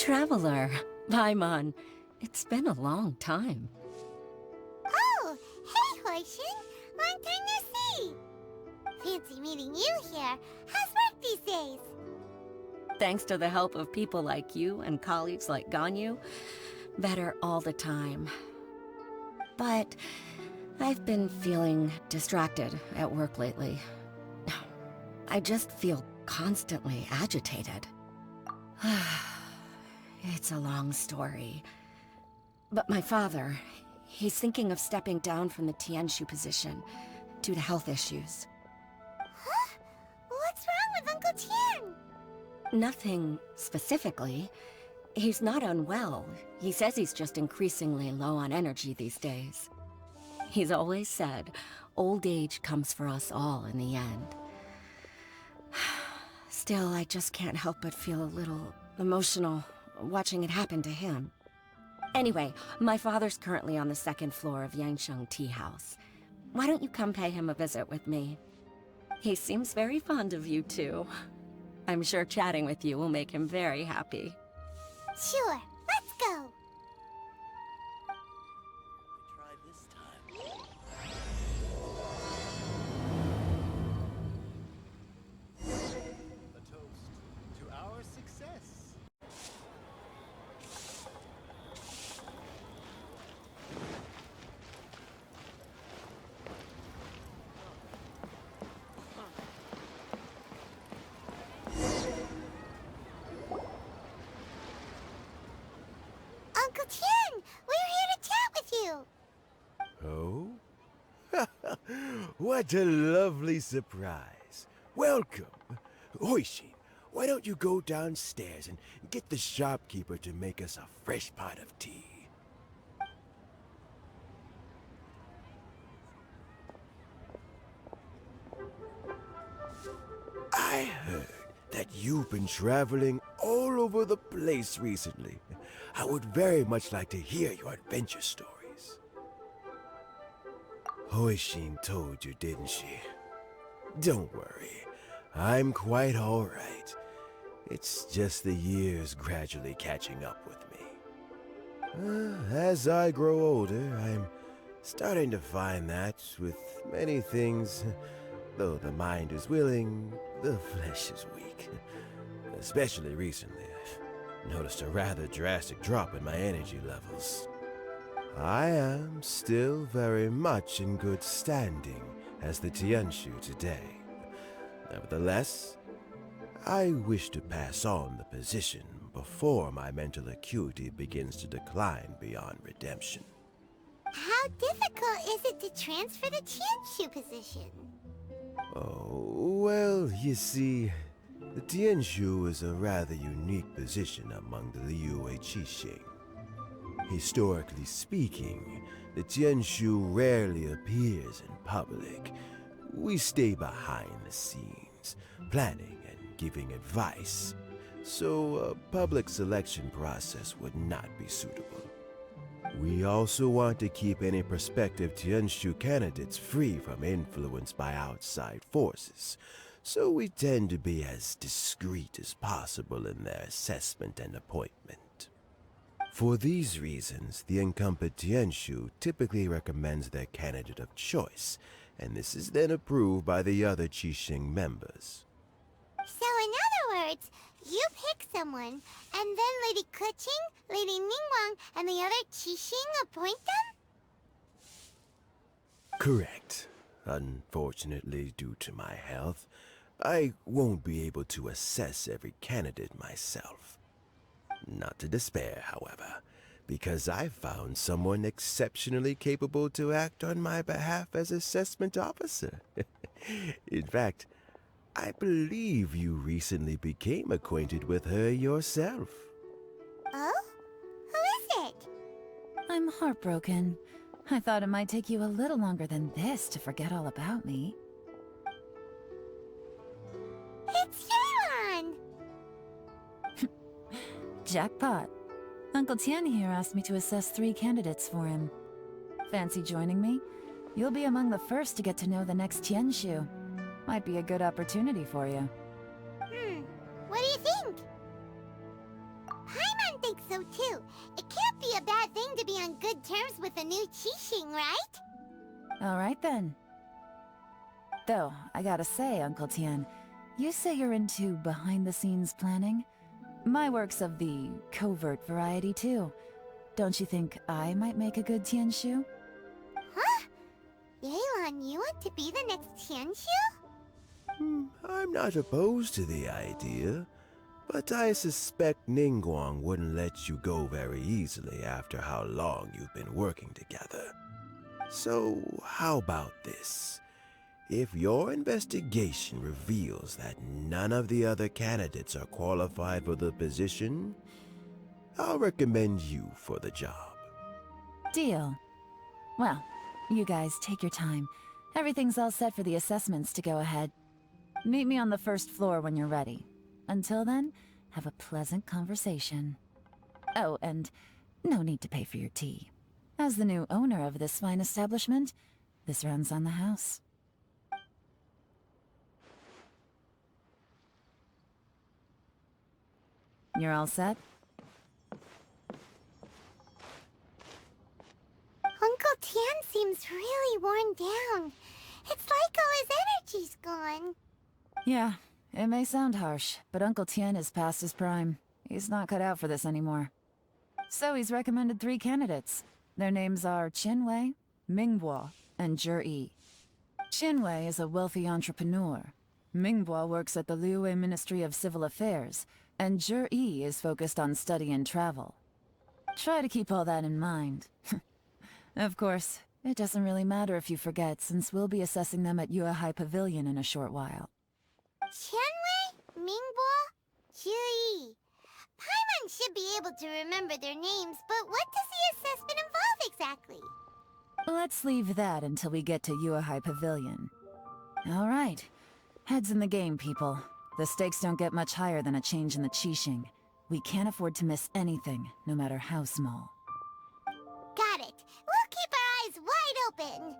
Traveler, Paimon. It's been a long time. Oh, hey, Qixing. Long time no see. Fancy meeting you here. How's work these days? Thanks to the help of people like you and colleagues like Ganyu, better all the time. But I've been feeling distracted at work lately. I just feel constantly agitated. It's a long story. But my father, he's thinking of stepping down from the Tianshu position due to health issues. Huh? What's wrong with Uncle Tian? Nothing specifically. He's not unwell. He says he's just increasingly low on energy these days. He's always said, old age comes for us all in the end. Still, I just can't help but feel a little emotional watching it happen to him. Anyway, my father's currently on the second floor of Yangsheng Tea House. Why don't you come pay him a visit with me? He seems very fond of you too. I'm sure chatting with you will make him very happy. Sure, let's go. Try this time. A toast to our success. Uncle Tian, we're here to chat with you. Oh? What a lovely surprise. Welcome. Qixing, why don't you go downstairs and get the shopkeeper to make us a fresh pot of tea? I heard that you've been traveling all over the place recently. I would very much like to hear your adventure stories. Qixing told you, didn't she? Don't worry, I'm quite all right. It's just the years gradually catching up with me. As I grow older, I'm starting to find that with many things, though the mind is willing, the flesh is weak. Especially recently, I've noticed a rather drastic drop in my energy levels. I am still very much in good standing as the Tianshu today. Nevertheless, I wish to pass on the position before my mental acuity begins to decline beyond redemption. How difficult is it to transfer the Tianshu position? Oh, well, you see, the Tianshu is a rather unique position among the Liyue Qixing. Historically speaking, the Tianshu rarely appears in public. We stay behind the scenes, planning and giving advice, so a public selection process would not be suitable. We also want to keep any prospective Tianshu candidates free from influence by outside forces, so we tend to be as discreet as possible in their assessment and appointment. For these reasons, the incumbent Tianshu typically recommends their candidate of choice, and this is then approved by the other Qixing members. So in other words, you pick someone, and then Lady Qixing, Lady Ningguang, and the other Qixing appoint them? Correct. Unfortunately, due to my health, I won't be able to assess every candidate myself. Not to despair, however, because I found someone exceptionally capable to act on my behalf as assessment officer. In fact, I believe you recently became acquainted with her yourself. Oh? Who is it? I'm heartbroken. I thought it might take you a little longer than this to forget all about me. It's Yelan! Jackpot. Uncle Tian here asked me to assess 3 candidates for him. Fancy joining me? You'll be among the first to get to know the next Tianshu. Might be a good opportunity for you. What do you think? Paimon so too. It can't be a bad thing to be on good terms with a new Qixing, right? Alright then. Though, I gotta say, Uncle Tian, you say you're into behind-the-scenes planning? My work's of the covert variety too. Don't you think I might make a good Tianshu? Huh? Yelan, you want to be the next Tianshu? I'm not opposed to the idea, but I suspect Ningguang wouldn't let you go very easily after how long you've been working together. So, how about this? If your investigation reveals that none of the other candidates are qualified for the position, I'll recommend you for the job. Deal. Well, you guys take your time. Everything's all set for the assessments to go ahead. Meet me on the first floor when you're ready. Until then, have a pleasant conversation. Oh, and no need to pay for your tea. As the new owner of this fine establishment, this runs on the house. You're all set? Uncle Tian seems really worn down. It's like all his energy's gone. Yeah, it may sound harsh, but Uncle Tian is past his prime. He's not cut out for this anymore. So he's recommended 3 candidates. Their names are Qinwei, Mingbo, and Zhi. Qinwei is a wealthy entrepreneur. Mingbo works at the Liyue Ministry of Civil Affairs, and Zhi is focused on study and travel. Try to keep all that in mind. Of course, it doesn't really matter if you forget, since we'll be assessing them at Yuehai Pavilion in a short while. Qianwei, Mingbo, Zhi. Paimon should be able to remember their names, but what does the assessment involve exactly? Let's leave that until we get to Yuehai Pavilion. All right. Heads in the game, people. The stakes don't get much higher than a change in the Qixing. We can't afford to miss anything, no matter how small. Got it. We'll keep our eyes wide open.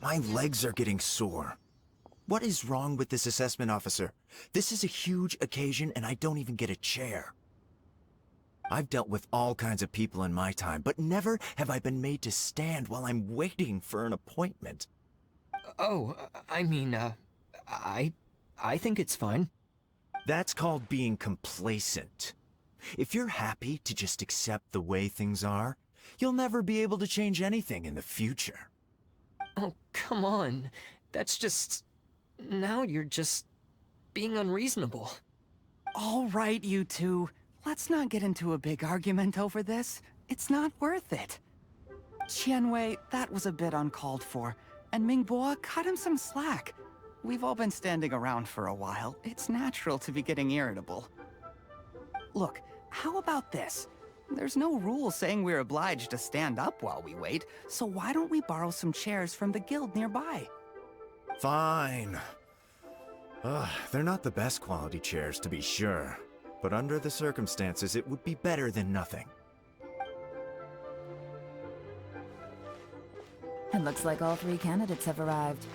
My legs are getting sore. What is wrong with this assessment officer? This is a huge occasion and I don't even get a chair. I've dealt with all kinds of people in my time, but never have I been made to stand while I'm waiting for an appointment. Oh, I mean, I think it's fine. That's called being complacent. If you're happy to just accept the way things are, you'll never be able to change anything in the future. Oh, come on. That's just... Now you're just... being unreasonable. All right, you two. Let's not get into a big argument over this. It's not worth it. Qianwei, that was a bit uncalled for. And Mingbo, cut him some slack. We've all been standing around for a while. It's natural to be getting irritable. Look, how about this? There's no rule saying we're obliged to stand up while we wait, so why don't we borrow some chairs from the guild nearby? Fine. They're not the best quality chairs, to be sure. But under the circumstances, it would be better than nothing. It looks like all 3 candidates have arrived.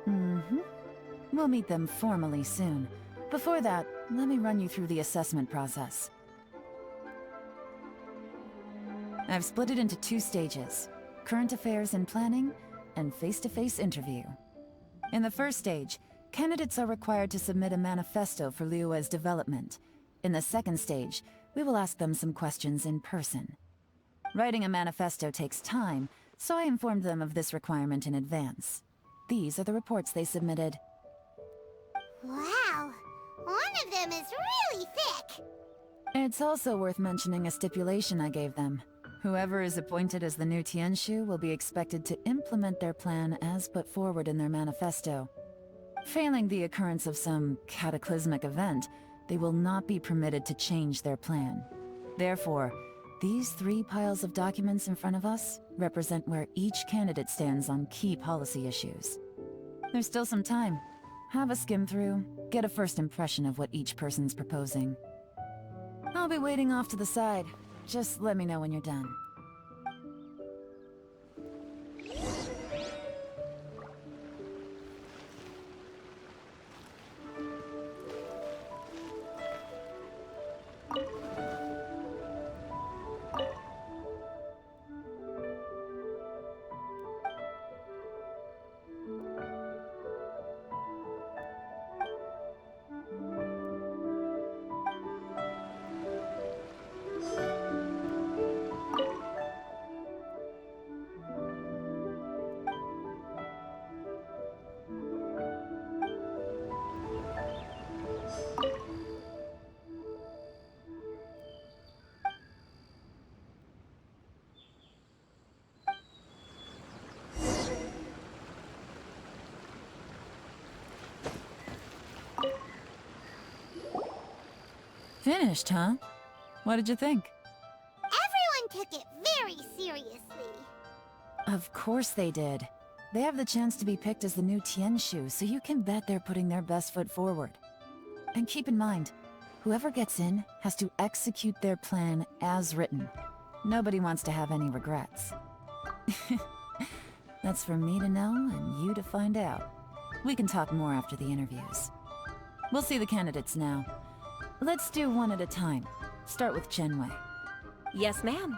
We'll meet them formally soon. Before that, let me run you through the assessment process. I've split it into 2 stages. current affairs and planning, and face-to-face interview. In the first stage, candidates are required to submit a manifesto for Liyue's development. In the second stage, we will ask them some questions in person. Writing a manifesto takes time, so I informed them of this requirement in advance. These are the reports they submitted. Wow, one of them is really thick. It's also worth mentioning a stipulation I gave them. Whoever is appointed as the new Tianshu will be expected to implement their plan as put forward in their manifesto. Failing the occurrence of some cataclysmic event, they will not be permitted to change their plan. Therefore, these 3 piles of documents in front of us represent where each candidate stands on key policy issues. There's still some time. Have a skim through, get a first impression of what each person's proposing. I'll be waiting off to the side. Just let me know when you're done. Finished, huh? What did you think? Everyone took it very seriously. Of course they did. They have the chance to be picked as the new Tianshu, so you can bet they're putting their best foot forward. And keep in mind, whoever gets in has to execute their plan as written. Nobody wants to have any regrets. That's for me to know and you to find out. We can talk more after the interviews. We'll see the candidates now. Let's do one at a time. Start with Chenwei. Yes, ma'am.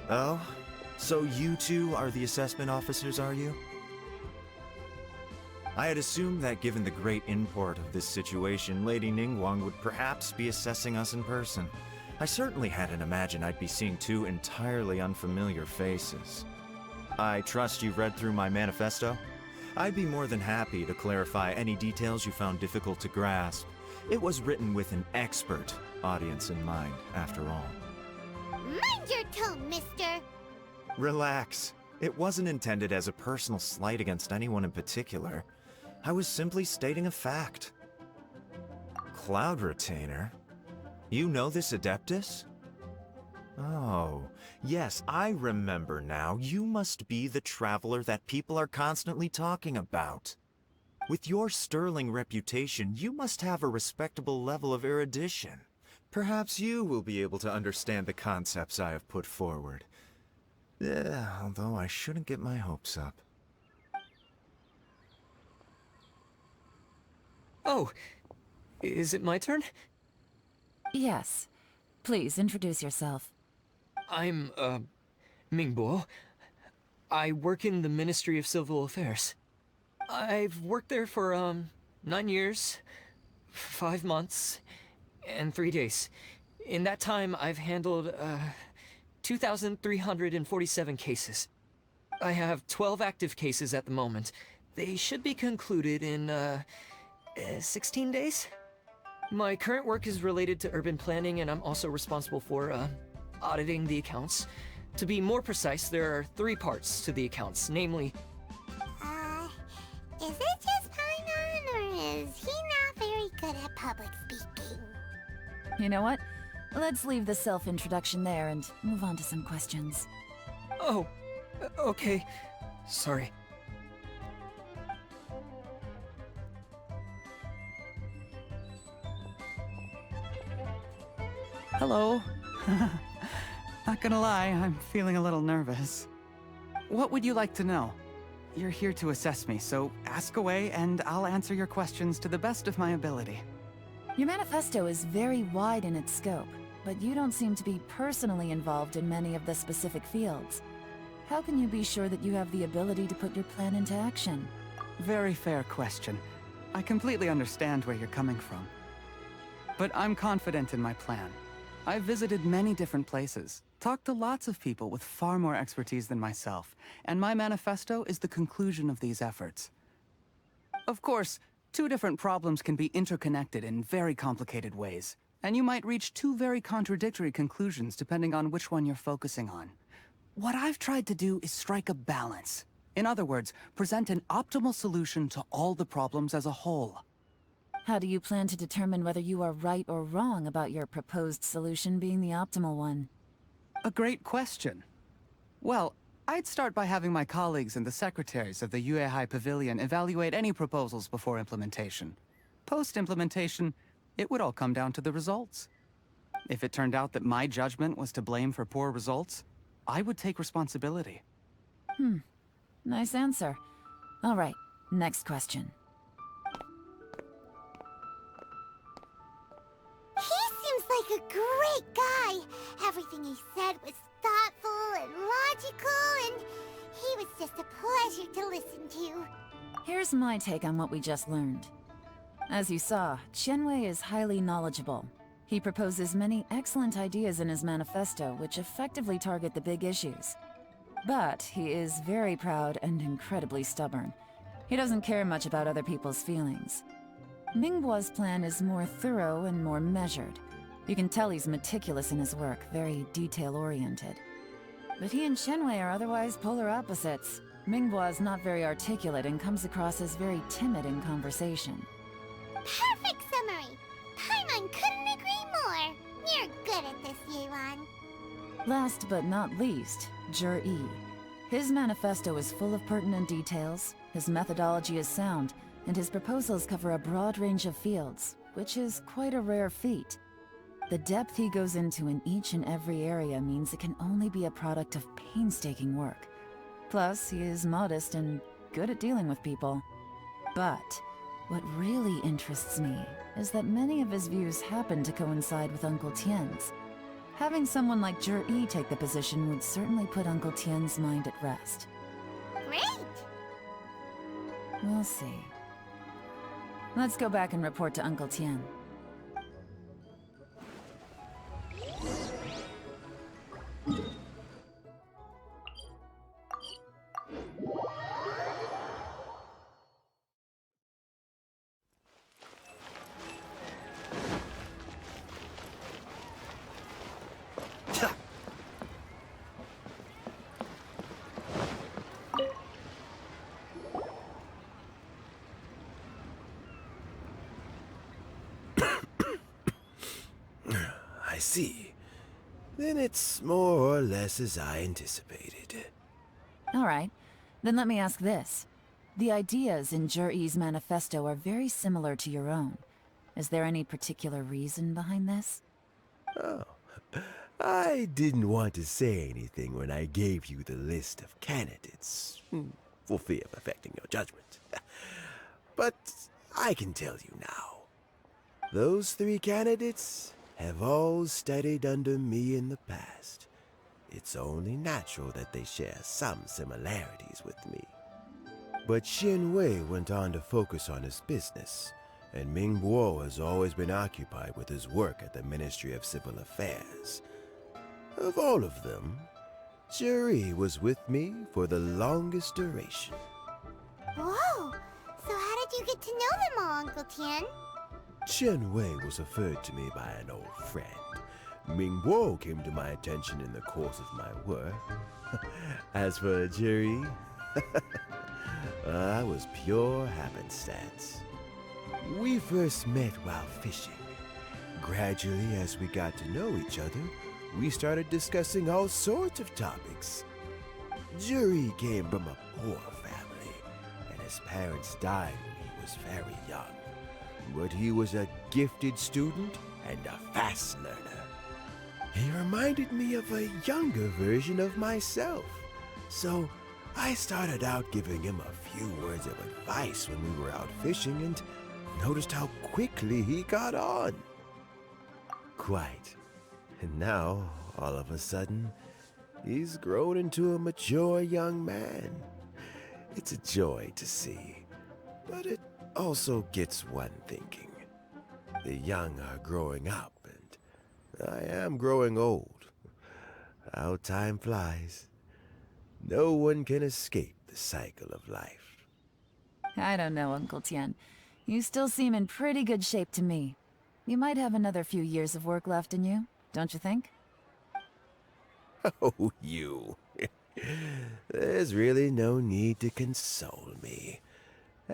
Oh? So you two are the assessment officers, are you? I had assumed that given the great import of this situation, Lady Ningguang would perhaps be assessing us in person. I certainly hadn't imagined I'd be seeing 2 entirely unfamiliar faces. I trust you've read through my manifesto? I'd be more than happy to clarify any details you found difficult to grasp. It was written with an expert audience in mind, after all. Mind your tone, mister. Relax. It wasn't intended as a personal slight against anyone in particular. I was simply stating a fact. Cloud Retainer? You know this Adeptus? Oh, yes, I remember now. You must be the traveler that people are constantly talking about. With your sterling reputation, you must have a respectable level of erudition. Perhaps you will be able to understand the concepts I have put forward. Although I shouldn't get my hopes up. Oh, is it my turn? Yes. Please introduce yourself. I'm, Mingbo. I work in the Ministry of Civil Affairs. I've worked there for, 9 years, 5 months, and 3 days. In that time, I've handled, 2,347 cases. I have 12 active cases at the moment. They should be concluded in, 16 days? My current work is related to urban planning, and I'm also responsible for, auditing the accounts. To be more precise, there are 3 parts to the accounts, namely... Is it just Paimon, or is he not very good at public speaking? You know what? Let's leave the self-introduction there and move on to some questions. Oh, okay. Sorry. Hello. Not gonna lie, I'm feeling a little nervous. What would you like to know? You're here to assess me, so ask away and I'll answer your questions to the best of my ability. Your manifesto is very wide in its scope, but you don't seem to be personally involved in many of the specific fields. How can you be sure that you have the ability to put your plan into action? Very fair question. I completely understand where you're coming from. But I'm confident in my plan. I've visited many different places, talked to lots of people with far more expertise than myself, and my manifesto is the conclusion of these efforts. Of course, two different problems can be interconnected in very complicated ways, and you might reach two very contradictory conclusions depending on which one you're focusing on. What I've tried to do is strike a balance. In other words, present an optimal solution to all the problems as a whole. How do you plan to determine whether you are right or wrong about your proposed solution being the optimal one? A great question. Well, I'd start by having my colleagues and the secretaries of the Liyue High Pavilion evaluate any proposals before implementation. Post-implementation, it would all come down to the results. If it turned out that my judgment was to blame for poor results, I would take responsibility. Nice answer. All right, next question. He seems like a great guy. Everything he said was thoughtful and logical, and he was just a pleasure to listen to. Here's my take on what we just learned. As you saw, Qianwei is highly knowledgeable. He proposes many excellent ideas in his manifesto which effectively target the big issues. But he is very proud and incredibly stubborn. He doesn't care much about other people's feelings. Mingbo's plan is more thorough and more measured. You can tell he's meticulous in his work, very detail-oriented. But he and Qianwei are otherwise polar opposites. Mingbo is not very articulate and comes across as very timid in conversation. Perfect summary! Paimon couldn't agree more! You're good at this, Yelan. Last but not least, Yi. His manifesto is full of pertinent details, his methodology is sound, and his proposals cover a broad range of fields, which is quite a rare feat. The depth he goes into in each and every area means it can only be a product of painstaking work. Plus, he is modest and good at dealing with people. But what really interests me is that many of his views happen to coincide with Uncle Tien's. Having someone like Yi take the position would certainly put Uncle Tien's mind at rest. Great! We'll see. Let's go back and report to Uncle Tien. I see. Then it's more or less as I anticipated. All right, then let me ask this. The ideas in Yi's manifesto are very similar to your own. Is there any particular reason behind this? Oh, I didn't want to say anything when I gave you the list of candidates, for fear of affecting your judgment. But I can tell you now. Those 3 candidates have all studied under me in the past. It's only natural that they share some similarities with me. But Qianwei went on to focus on his business, and Mingbo has always been occupied with his work at the Ministry of Civil Affairs. Of all of them, Yi was with me for the longest duration. Whoa! So how did you get to know them all, Uncle Tien? Qianwei was referred to me by an old friend. Mingbo came to my attention in the course of my work. As for Yi, I was pure happenstance. We first met while fishing. Gradually, as we got to know each other, we started discussing all sorts of topics. Yi came from a poor family, and his parents died when he was very young. But he was a gifted student and a fast learner. He reminded me of a younger version of myself. So I started out giving him a few words of advice when we were out fishing, and noticed how quickly he got on. Quite. And now, all of a sudden, he's grown into a mature young man. It's a joy to see, but it also gets one thinking. The young are growing up, and I am growing old. How time flies. No one can escape the cycle of life. I don't know, Uncle Tian. You still seem in pretty good shape to me. You might have another few years of work left in you, don't you think? Oh, you. There's really no need to console me.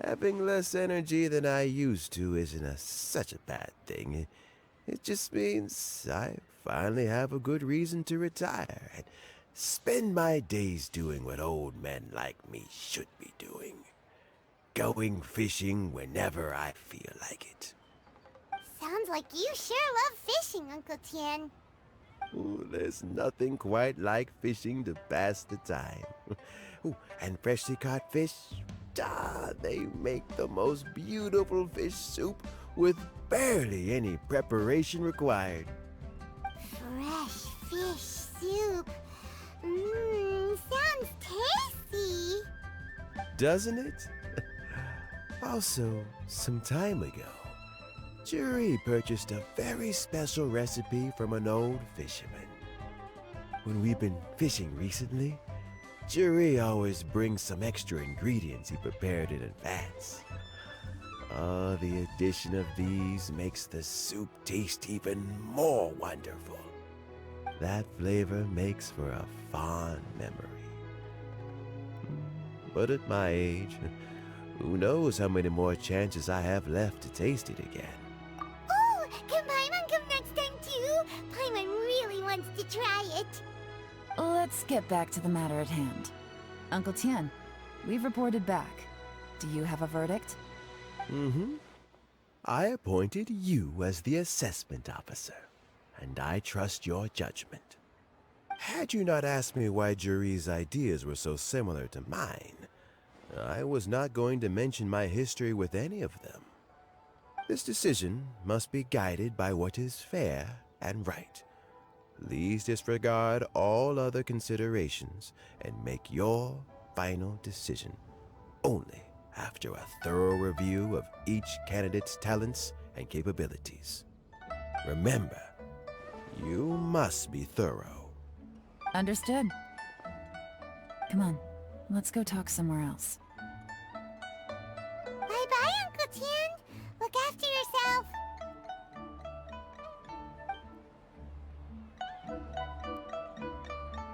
Having less energy than I used to isn't such a bad thing. It just means I finally have a good reason to retire and spend my days doing what old men like me should be doing. Going fishing whenever I feel like it. Sounds like you sure love fishing, Uncle Tien. Ooh, there's nothing quite like fishing to pass the time. Ooh, and freshly caught fish, they make the most beautiful fish soup with barely any preparation required. Fresh fish soup. Sounds tasty. Doesn't it? Also, some time ago, Juri purchased a very special recipe from an old fisherman. When we've been fishing recently, Juri always brings some extra ingredients he prepared in advance. Oh, the addition of these makes the soup taste even more wonderful. That flavor makes for a fond memory. But at my age, who knows how many more chances I have left to taste it again. Oh, can Paimon come next time too? Paimon really wants to try it. Let's get back to the matter at hand. Uncle Tian, we've reported back. Do you have a verdict? I appointed you as the assessment officer, and I trust your judgment. Had you not asked me why Juri's ideas were so similar to mine, I was not going to mention my history with any of them. This decision must be guided by what is fair and right. Please disregard all other considerations and make your final decision only after a thorough review of each candidate's talents and capabilities. Remember, you must be thorough. Understood. Come on, let's go talk somewhere else. Bye-bye, Uncle Tien. Look after yourself.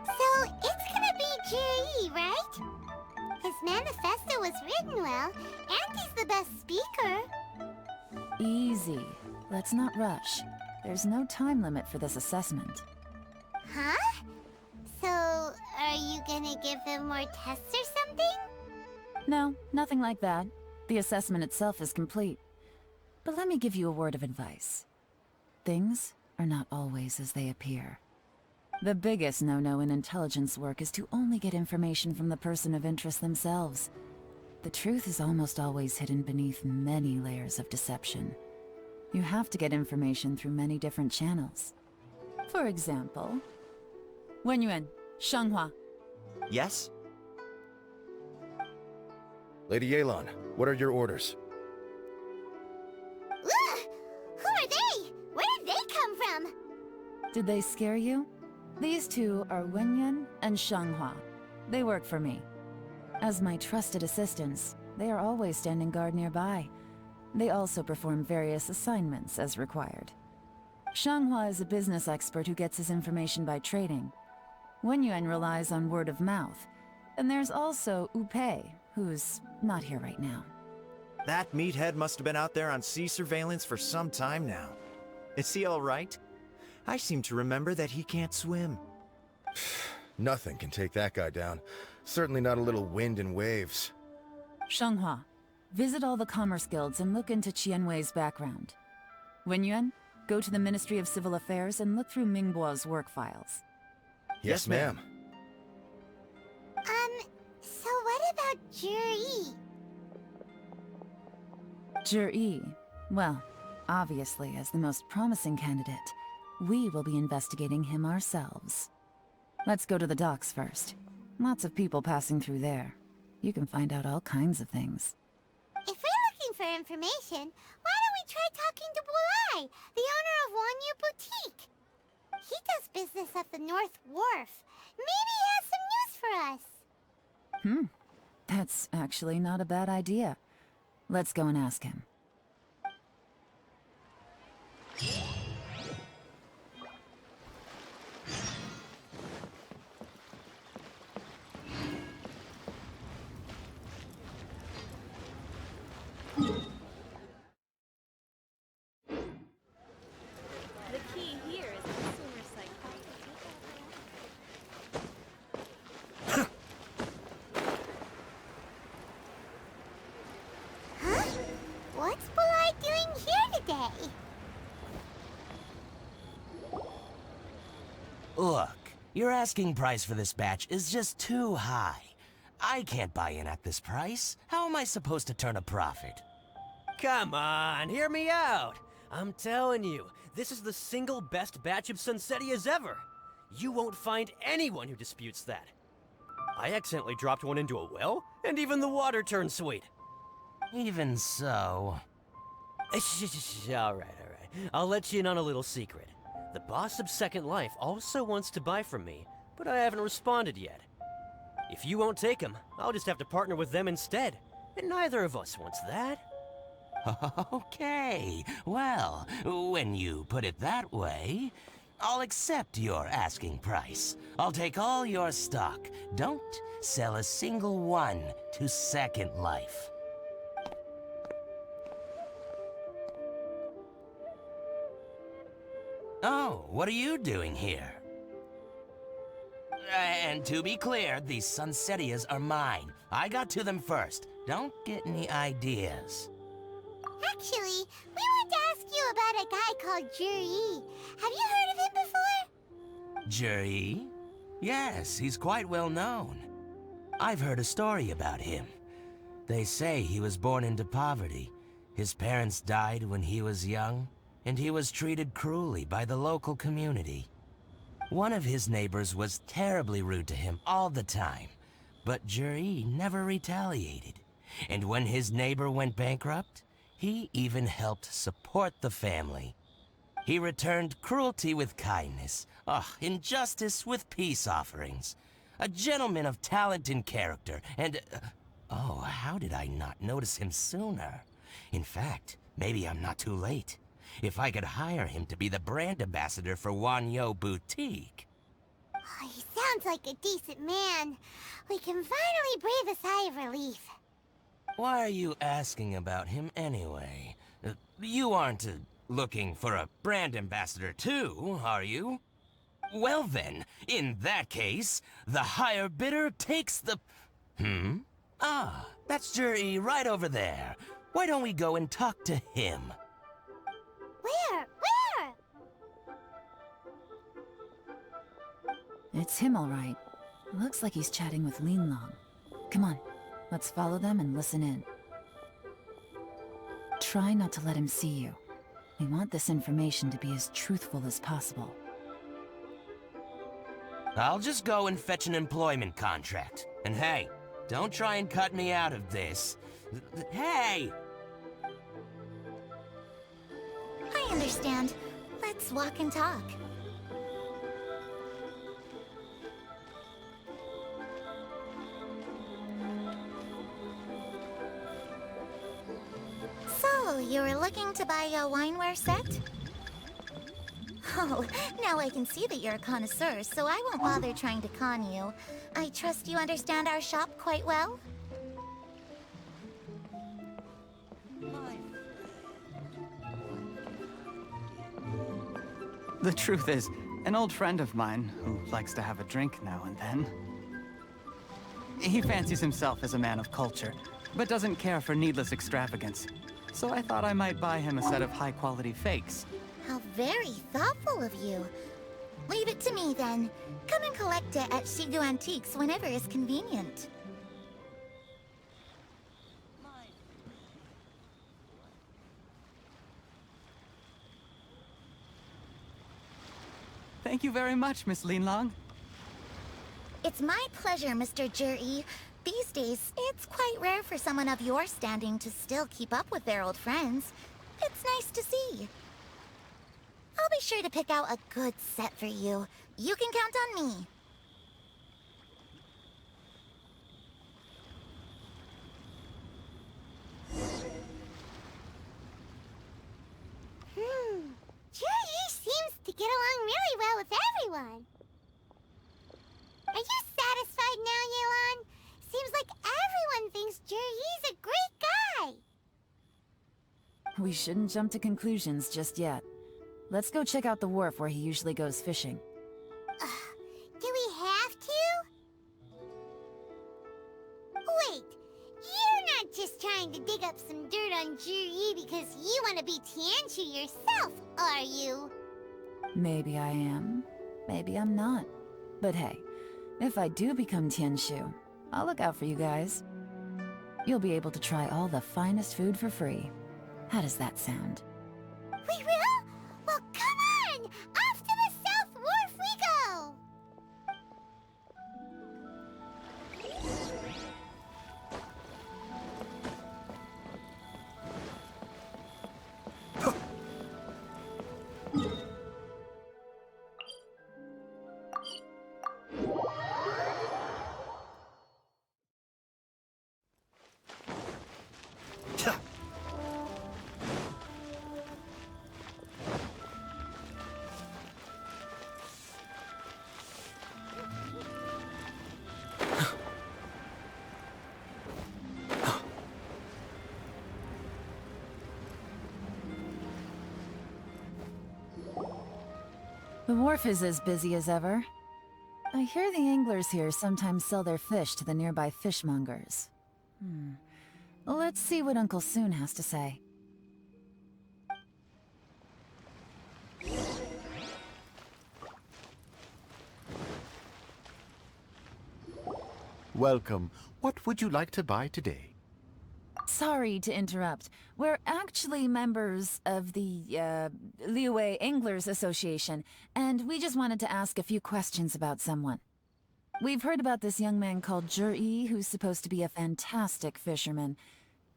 So, it's gonna be Juri, right? His manifesto was written well, and he's the best speaker. Easy. Let's not rush. There's no time limit for this assessment. Huh? So, are you gonna give him more tests or something? No, nothing like that. The assessment itself is complete. But let me give you a word of advice. Things are not always as they appear. The biggest no-no in intelligence work is to only get information from the person of interest themselves. The truth is almost always hidden beneath many layers of deception. You have to get information through many different channels. For example, Wenyuan, Shanghua. Yes? Lady Yelan, what are your orders? Ugh! Who are they? Where did they come from? Did they scare you? These two are Wenyuan and Shanghua. They work for me. As my trusted assistants, they are always standing guard nearby. They also perform various assignments as required. Shanghua is a business expert who gets his information by trading. Wenyuan relies on word of mouth. And there's also Upei, who's not here right now. That meathead must have been out there on sea surveillance for some time now. Is he all right? I seem to remember that he can't swim. Nothing can take that guy down. Certainly not a little wind and waves. Shanghua, visit all the commerce guilds and look into Qianwei's background. Wenyuan, go to the Ministry of Civil Affairs and look through Mingbo's work files. Yes, ma'am. So what about Juri? Juri Well, obviously, as the most promising candidate, we will be investigating him ourselves. Let's go to the docks first. Lots of people passing through there. You can find out all kinds of things. If we're looking for information, why don't we try talking to Bulai, the owner of Wanyu Boutique? He does business at the North Wharf. Maybe he has some news for us. That's actually not a bad idea. Let's go and ask him. The key here is consumer psychology. Huh? What's Bulai doing here today? Look, your asking price for this batch is just too high. I can't buy in at this price. How am I supposed to turn a profit? Come on, hear me out. I'm telling you, this is the single best batch of Sunsettias ever. You won't find anyone who disputes that. I accidentally dropped one into a well, and even the water turned sweet. Even so... All right. I'll let you in on a little secret. The boss of Second Life also wants to buy from me, but I haven't responded yet. If you won't take him, I'll just have to partner with them instead, and neither of us wants that. Okay, well, when you put it that way, I'll accept your asking price. I'll take all your stock. Don't sell a single one to Second Life. Oh, what are you doing here? And to be clear, these Sunsettias are mine. I got to them first. Don't get any ideas. Actually, we want to ask you about a guy called Juri. Have you heard of him before? Juri? Yes, he's quite well known. I've heard a story about him. They say he was born into poverty. His parents died when he was young, and he was treated cruelly by the local community. One of his neighbors was terribly rude to him all the time, but Juri never retaliated. And when his neighbor went bankrupt, he even helped support the family. He returned cruelty with kindness, injustice with peace offerings. A gentleman of talent and character, and... oh, how did I not notice him sooner? In fact, maybe I'm not too late. If I could hire him to be the brand ambassador for Wanyu Boutique. Oh, he sounds like a decent man. We can finally breathe a sigh of relief. Why are you asking about him anyway? You aren't looking for a brand ambassador too, are you? Well then, in that case, the higher bidder takes the... Ah, that's Juri right over there. Why don't we go and talk to him? Where? It's him, all right. Looks like he's chatting with Linlong. Come on, let's follow them and listen in. Try not to let him see you. We want this information to be as truthful as possible. I'll just go and fetch an employment contract. And hey, don't try and cut me out of this. Hey! I understand. Let's walk and talk. So, you were looking to buy a wineware set? Oh, now I can see that you're a connoisseur, so I won't bother trying to con you. I trust you understand our shop quite well? The truth is, an old friend of mine, who likes to have a drink now and then, he fancies himself as a man of culture, but doesn't care for needless extravagance. So I thought I might buy him a set of high-quality fakes. How very thoughtful of you. Leave it to me, then. Come and collect it at Shigu Antiques whenever is convenient. Thank you very much, Miss Linlong. It's my pleasure, Mr. Juri. These days, it's quite rare for someone of your standing to still keep up with their old friends. It's nice to see. I'll be sure to pick out a good set for you. You can count on me. Juri seems to get along really well with everyone. Are you satisfied now, Yelan? Seems like everyone thinks Juri's a great guy. We shouldn't jump to conclusions just yet. Let's go check out the wharf where he usually goes fishing. Do we have to? Wait, you're not just trying to dig up some dirt on Juri because you want to be Tianshu yourself, are you? Maybe I am. Maybe I'm not. But hey, if I do become Tianshu, I'll look out for you guys. You'll be able to try all the finest food for free. How does that sound? We will? Well, come on! Off to the South Wharf we go! The wharf is as busy as ever. I hear the anglers here sometimes sell their fish to the nearby fishmongers. Let's see what Uncle Soon has to say. Welcome. What would you like to buy today? Sorry to interrupt. We're actually members of the, Liyue Anglers Association, and we just wanted to ask a few questions about someone. We've heard about this young man called Juri, who's supposed to be a fantastic fisherman.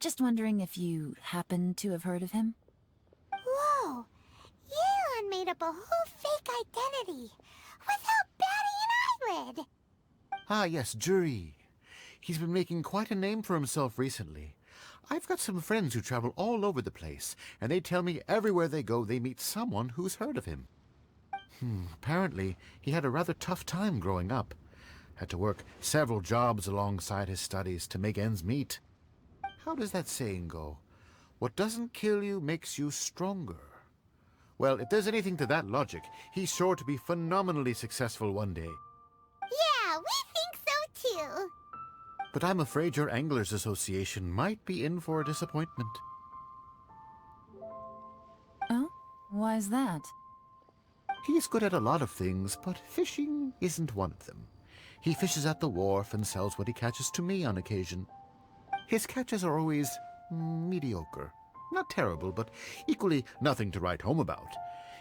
Just wondering if you happen to have heard of him? Whoa! Yelan made up a whole fake identity without batting an eyelid! Ah, yes, Juri. He's been making quite a name for himself recently. I've got some friends who travel all over the place, and they tell me everywhere they go they meet someone who's heard of him. Apparently, he had a rather tough time growing up. Had to work several jobs alongside his studies to make ends meet. How does that saying go? What doesn't kill you makes you stronger. Well, if there's anything to that logic, he's sure to be phenomenally successful one day. Yeah, we think so too. But I'm afraid your Anglers Association might be in for a disappointment. Oh? Why's that? He's good at a lot of things, but fishing isn't one of them. He fishes at the wharf and sells what he catches to me on occasion. His catches are always mediocre. Not terrible, but equally nothing to write home about.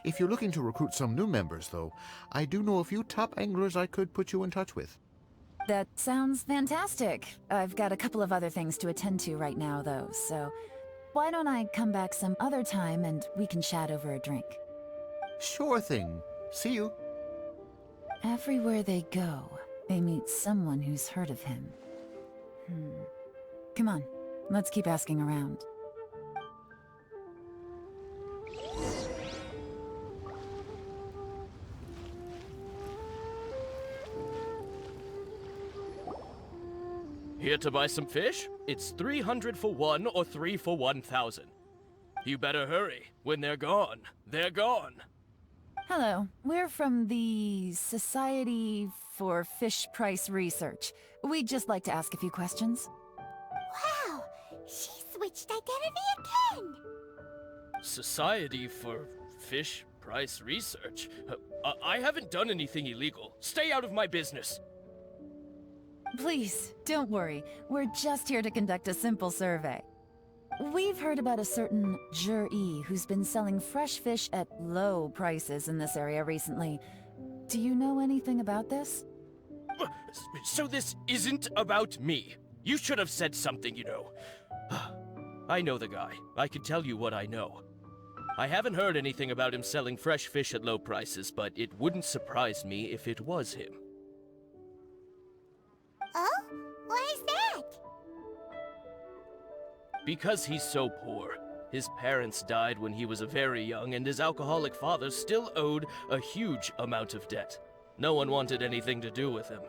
If you're looking to recruit some new members, though, I do know a few top anglers I could put you in touch with. That sounds fantastic. I've got a couple of other things to attend to right now, though, so why don't I come back some other time and we can chat over a drink? Sure thing. See you. Everywhere they go, they meet someone who's heard of him. Come on, let's keep asking around. Here to buy some fish? It's 300 for one or 3 for 1,000. You better hurry. When they're gone, they're gone. Hello, we're from the Society for Fish Price Research. We'd just like to ask a few questions. Wow, she switched identity again! Society for Fish Price Research? I haven't done anything illegal. Stay out of my business. Please, don't worry. We're just here to conduct a simple survey. We've heard about a certain Juri who's been selling fresh fish at low prices in this area recently. Do you know anything about this? So this isn't about me. You should have said something, you know. I know the guy. I can tell you what I know. I haven't heard anything about him selling fresh fish at low prices, but it wouldn't surprise me if it was him. Oh? Why is that? Because he's so poor. His parents died when he was very young, and his alcoholic father still owed a huge amount of debt. No one wanted anything to do with him.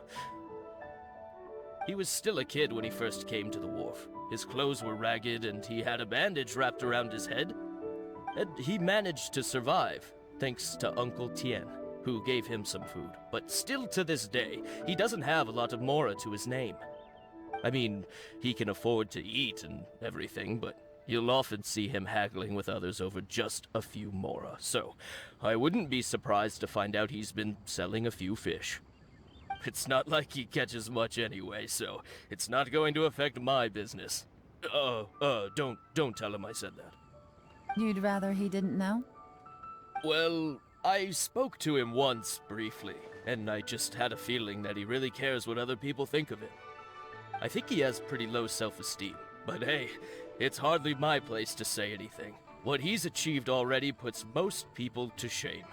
He was still a kid when he first came to the wharf. His clothes were ragged, and he had a bandage wrapped around his head. And he managed to survive, thanks to Uncle Tien, who gave him some food. But still to this day, he doesn't have a lot of mora to his name. I mean, he can afford to eat and everything, but you'll often see him haggling with others over just a few mora. So, I wouldn't be surprised to find out he's been selling a few fish. It's not like he catches much anyway, so it's not going to affect my business. Don't tell him I said that. You'd rather he didn't know? Well, I spoke to him once, briefly, and I just had a feeling that he really cares what other people think of him. I think he has pretty low self-esteem, but hey, it's hardly my place to say anything. What he's achieved already puts most people to shame.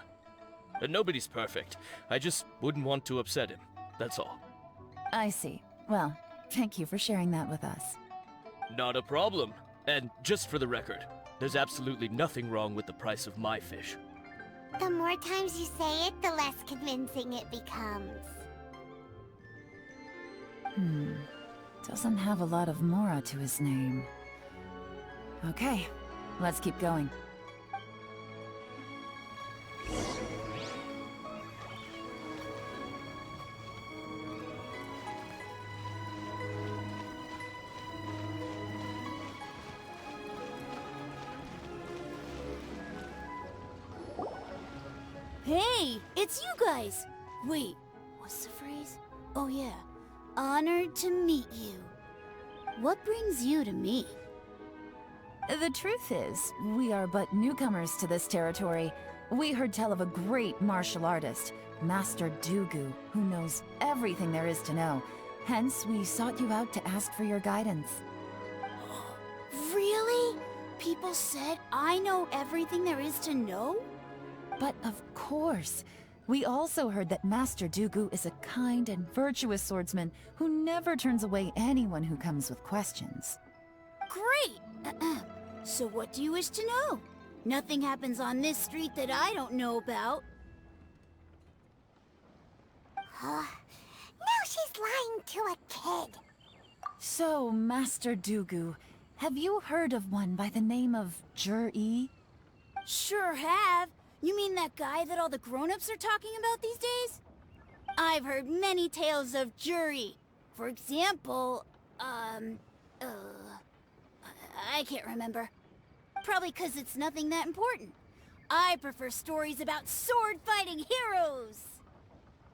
And nobody's perfect. I just wouldn't want to upset him, that's all. I see. Well, thank you for sharing that with us. Not a problem. And just for the record, there's absolutely nothing wrong with the price of my fish. The more times you say it, the less convincing it becomes. Doesn't have a lot of mora to his name. Okay, let's keep going. Hey, it's you guys! Wait, what's the phrase? Oh yeah, honored to meet you. What brings you to me? The truth is, we are but newcomers to this territory. We heard tell of a great martial artist, Master Dugu, who knows everything there is to know. Hence, we sought you out to ask for your guidance. Really? People said I know everything there is to know? But of course. We also heard that Master Dugu is a kind and virtuous swordsman who never turns away anyone who comes with questions. Great! So what do you wish to know? Nothing happens on this street that I don't know about. Now she's lying to a kid. So, Master Dugu, have you heard of one by the name of Jur-E? Sure have. You mean that guy that all the grown-ups are talking about these days? I've heard many tales of Juri. For example, I can't remember. Probably 'cause it's nothing that important. I prefer stories about sword-fighting heroes!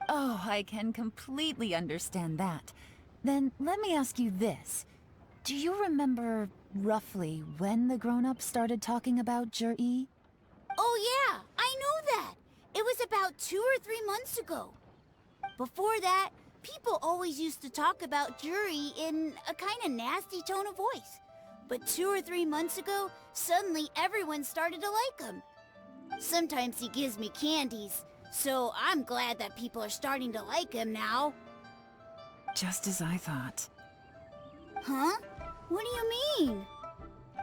Oh, I can completely understand that. Then let me ask you this. Do you remember roughly when the grown-ups started talking about Jur-E? Oh yeah, I know that! It was about 2 or 3 months ago. Before that, people always used to talk about Juri in a kind of nasty tone of voice. But 2 or 3 months ago, suddenly everyone started to like him. Sometimes he gives me candies, so I'm glad that people are starting to like him now. Just as I thought. Huh? What do you mean?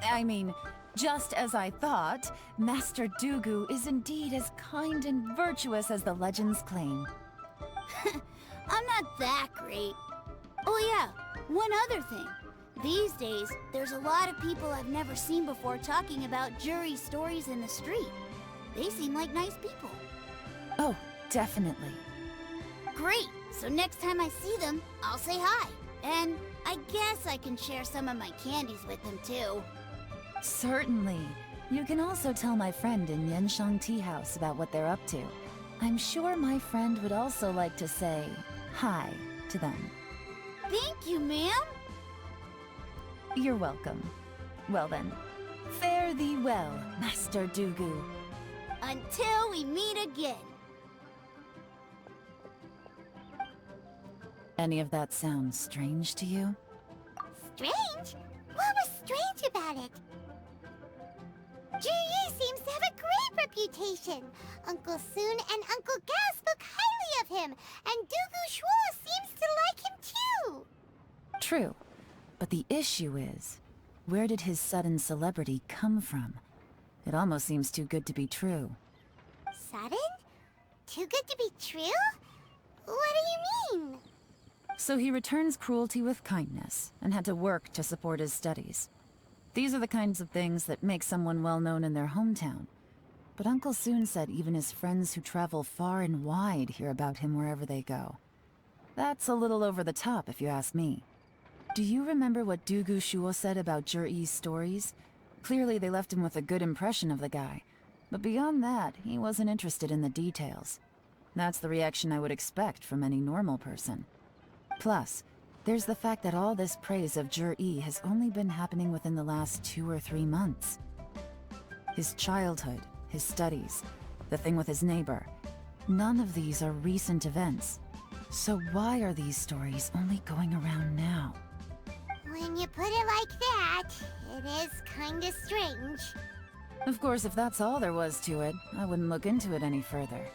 I mean, just as I thought, Master Dugu is indeed as kind and virtuous as the legends claim. I'm not that great. Oh yeah, one other thing. These days, there's a lot of people I've never seen before talking about Juri stories in the street. They seem like nice people. Oh, definitely. Great! So next time I see them, I'll say hi. And I guess I can share some of my candies with them too. Certainly. You can also tell my friend in Yenshang Tea House about what they're up to. I'm sure my friend would also like to say hi to them. Thank you, ma'am! You're welcome. Well then, fare thee well, Master Dugu. Until we meet again. Any of that sound strange to you? Strange? What was strange about it? Yi seems to have a great reputation. Uncle Soon and Uncle Gao spoke highly of him, and Dugu Shuo seems to like him too. True. But the issue is, where did his sudden celebrity come from? It almost seems too good to be true. Sudden? Too good to be true? What do you mean? So he returns cruelty with kindness, and had to work to support his studies. These are the kinds of things that make someone well known in their hometown. But Uncle Soon said even his friends who travel far and wide hear about him wherever they go. That's a little over the top, if you ask me. Do you remember what Dugu Shuo said about Yi's stories? Clearly they left him with a good impression of the guy. But beyond that, he wasn't interested in the details. That's the reaction I would expect from any normal person. Plus, there's the fact that all this praise of Yi has only been happening within the last 2 or 3 months. His childhood, his studies, the thing with his neighbor. None of these are recent events. So why are these stories only going around now? When you put it like that, it is kinda strange. Of course, if that's all there was to it, I wouldn't look into it any further.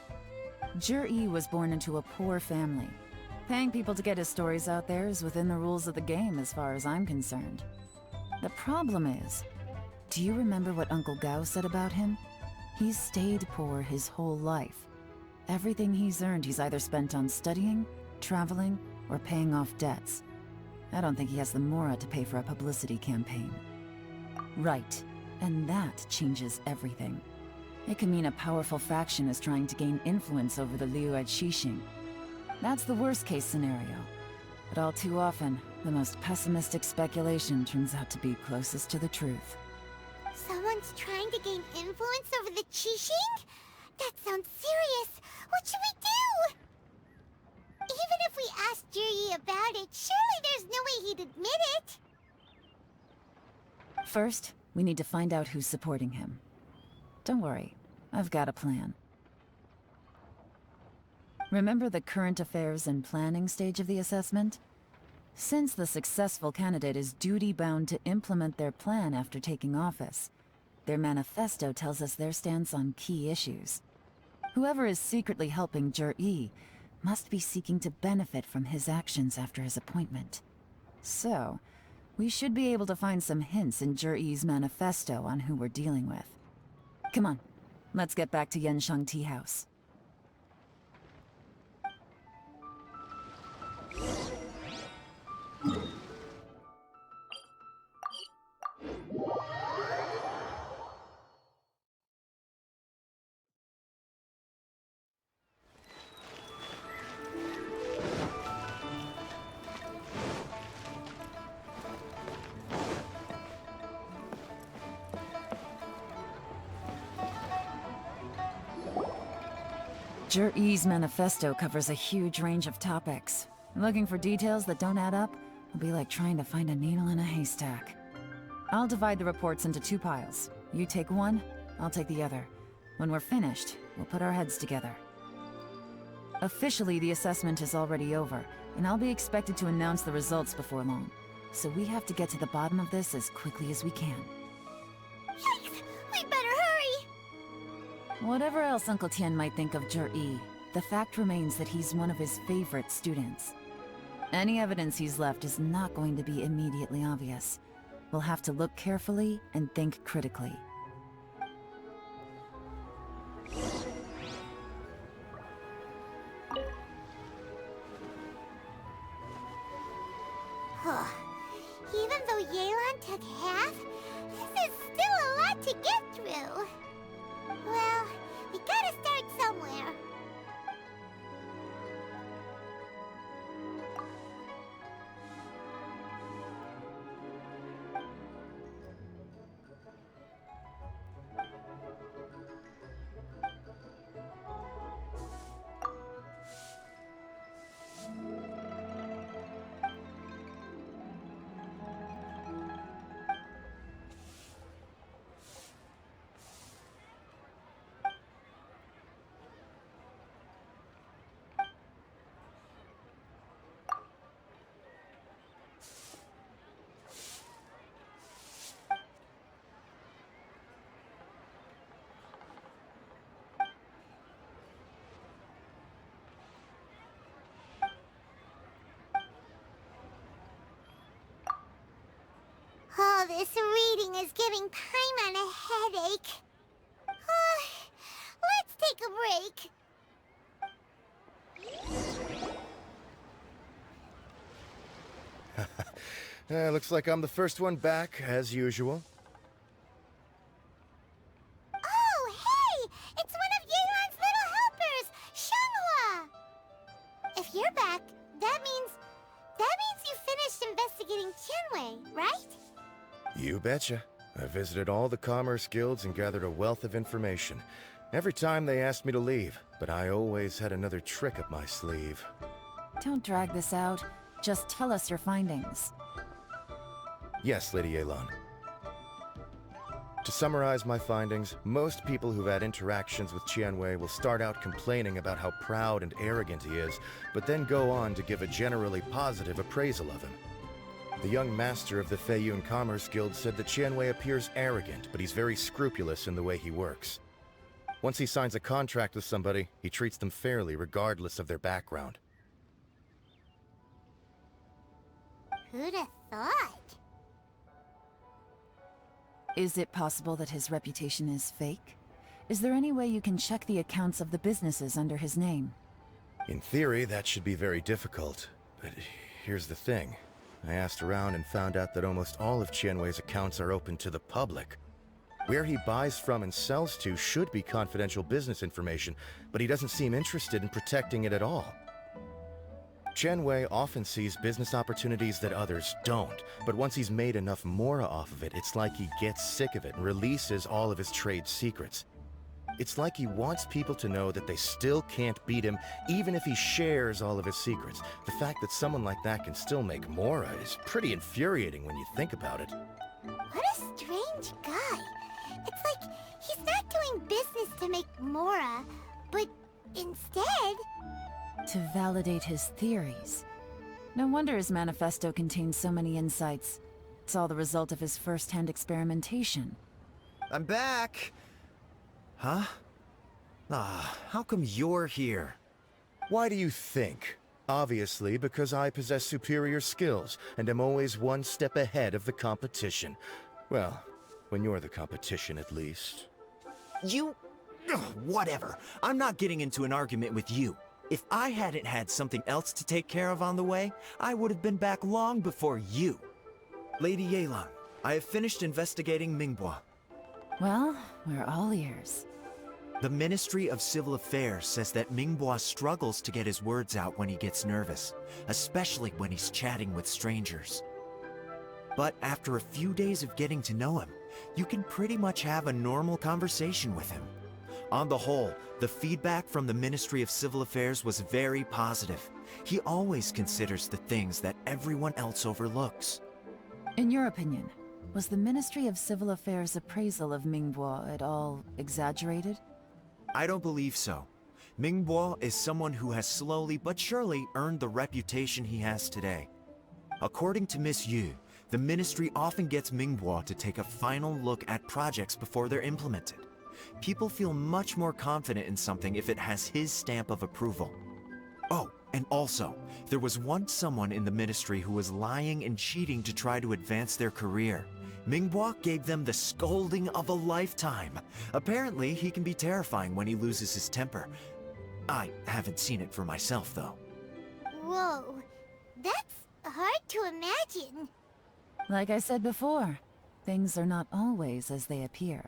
Yi was born into a poor family. Paying people to get his stories out there is within the rules of the game as far as I'm concerned. The problem is, do you remember what Uncle Gao said about him? He's stayed poor his whole life. Everything he's earned he's either spent on studying, traveling, or paying off debts. I don't think he has the mora to pay for a publicity campaign. Right, and that changes everything. It can mean a powerful faction is trying to gain influence over the Liyue at Qixing. That's the worst-case scenario. But all too often, the most pessimistic speculation turns out to be closest to the truth. Someone's trying to gain influence over the Qixing? That sounds serious. What should we do? Even if we asked Yi about it, surely there's no way he'd admit it. First, we need to find out who's supporting him. Don't worry, I've got a plan. Remember the current affairs and planning stage of the assessment? Since the successful candidate is duty-bound to implement their plan after taking office, their manifesto tells us their stance on key issues. Whoever is secretly helping Yi must be seeking to benefit from his actions after his appointment. So, we should be able to find some hints in Yi's manifesto on who we're dealing with. Come on, let's get back to Yansheng Tea House. Yi's manifesto covers a huge range of topics. Looking for details that don't add up will be like trying to find a needle in a haystack. I'll divide the reports into 2 piles. You take one, I'll take the other. When we're finished, we'll put our heads together. Officially, the assessment is already over, and I'll be expected to announce the results before long. So we have to get to the bottom of this as quickly as we can. Yikes! We better hurry! Whatever else Uncle Tian might think of Yi, the fact remains that he's one of his favorite students. Any evidence he's left is not going to be immediately obvious. We'll have to look carefully and think critically. Even though Yelan took half, this is still a lot to get through. Well, we gotta start somewhere. This reading is giving Paimon a headache. Let's take a break. Looks like I'm the first one back, as usual. Oh, hey! It's one of Yelan's little helpers, Shanghua! If you're back, that means you finished investigating Qianwei, right? You betcha. I visited all the commerce guilds and gathered a wealth of information. Every time they asked me to leave, but I always had another trick up my sleeve. Don't drag this out. Just tell us your findings. Yes, Lady Yelan. To summarize my findings, most people who've had interactions with Qianwei will start out complaining about how proud and arrogant he is, but then go on to give a generally positive appraisal of him. The young master of the Feiyun Commerce Guild said that Qianwei appears arrogant, but he's very scrupulous in the way he works. Once he signs a contract with somebody, he treats them fairly regardless of their background. Who'd have thought? Is it possible that his reputation is fake? Is there any way you can check the accounts of the businesses under his name? In theory, that should be very difficult. But here's the thing. I asked around and found out that almost all of Qianwei's accounts are open to the public. Where he buys from and sells to should be confidential business information, but he doesn't seem interested in protecting it at all. Qianwei often sees business opportunities that others don't, but once he's made enough mora off of it, it's like he gets sick of it and releases all of his trade secrets. It's like he wants people to know that they still can't beat him, even if he shares all of his secrets. The fact that someone like that can still make mora is pretty infuriating when you think about it. What a strange guy. It's like he's not doing business to make mora, but instead... To validate his theories. No wonder his manifesto contains so many insights. It's all the result of his first-hand experimentation. I'm back! Huh? How come you're here? Why do you think? Obviously, because I possess superior skills, and am always one step ahead of the competition. Well, when you're the competition, at least. You... whatever. I'm not getting into an argument with you. If I hadn't had something else to take care of on the way, I would have been back long before you. Lady Yelan, I have finished investigating Mingbois. Well, we're all ears. The Ministry of Civil Affairs says that Mingbois struggles to get his words out when he gets nervous, especially when he's chatting with strangers. But after a few days of getting to know him, you can pretty much have a normal conversation with him. On the whole, the feedback from the Ministry of Civil Affairs was very positive. He always considers the things that everyone else overlooks. In your opinion, was the Ministry of Civil Affairs' appraisal of Mingbois at all exaggerated? I don't believe so. Mingbois is someone who has slowly but surely earned the reputation he has today. According to Miss Yu, the Ministry often gets Mingbois to take a final look at projects before they're implemented. People feel much more confident in something if it has his stamp of approval. Oh, and also, there was once someone in the Ministry who was lying and cheating to try to advance their career. Mingbois gave them the scolding of a lifetime. Apparently, he can be terrifying when he loses his temper. I haven't seen it for myself, though. Whoa, that's hard to imagine. Like I said before, things are not always as they appear.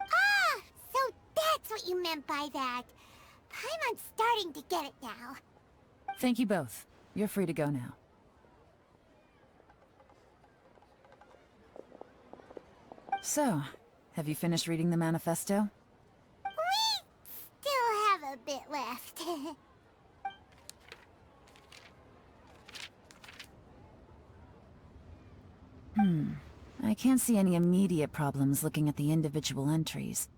Ah, so that's what you meant by that. I'm starting to get it now. Thank you both. You're free to go now. So, have you finished reading the manifesto? We still have a bit left. I can't see any immediate problems looking at the individual entries.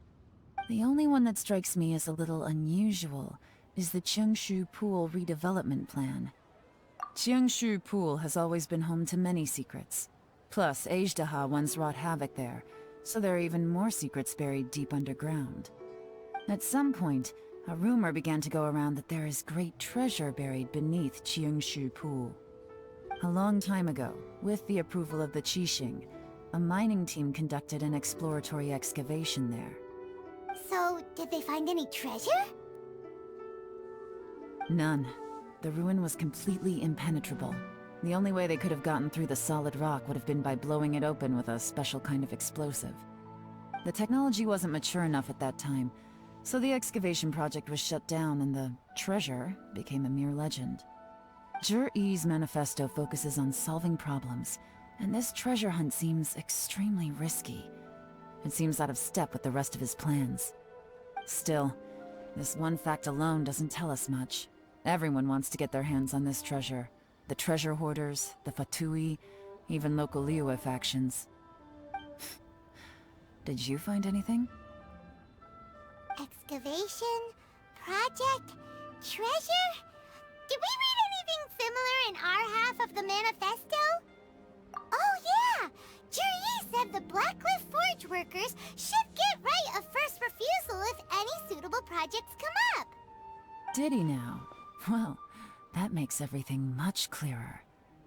The only one that strikes me as a little unusual is the Qingshu Pool redevelopment plan. Qingshu Pool has always been home to many secrets. Plus, Ajdaha once wrought havoc there, so there are even more secrets buried deep underground. At some point, a rumor began to go around that there is great treasure buried beneath Qingshu Pool. A long time ago, with the approval of the Qixing, A mining team conducted an exploratory excavation there. So, did they find any treasure? None. The ruin was completely impenetrable. The only way they could have gotten through the solid rock would have been by blowing it open with a special kind of explosive. The technology wasn't mature enough at that time, so the excavation project was shut down and the treasure became a mere legend. Zhi-Yi's manifesto focuses on solving problems, and this treasure hunt seems extremely risky. It seems out of step with the rest of his plans. Still, this one fact alone doesn't tell us much. Everyone wants to get their hands on this treasure. The treasure hoarders, the Fatui, even local Liyue factions. Did you find anything? Excavation? Project? Treasure? Did we read anything similar in our half of the manifesto? Oh yeah! Zhi said the Blackcliff Forge workers should get right of first refusal if any suitable projects come up. Did he now? Well, that makes everything much clearer.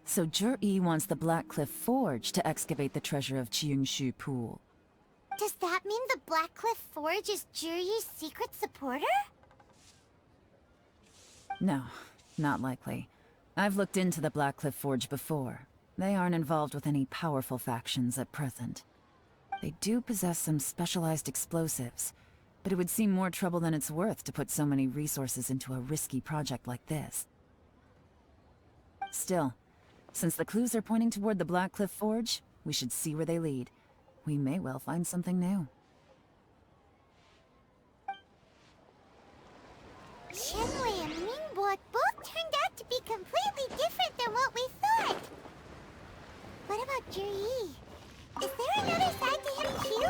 So Zhi wants the Blackcliff Forge to excavate the treasure of Qingshu Pool. Does that mean the Blackcliff Forge is Zhi's secret supporter? No, not likely. I've looked into the Blackcliff Forge before. They aren't involved with any powerful factions at present. They do possess some specialized explosives, but it would seem more trouble than it's worth to put so many resources into a risky project like this. Still, since the clues are pointing toward the Blackcliff Forge, we should see where they lead. We may well find something new. Shenwei and Mingbo both turned out to be completely different than what we thought. What about Zhi? Is there another side to him too?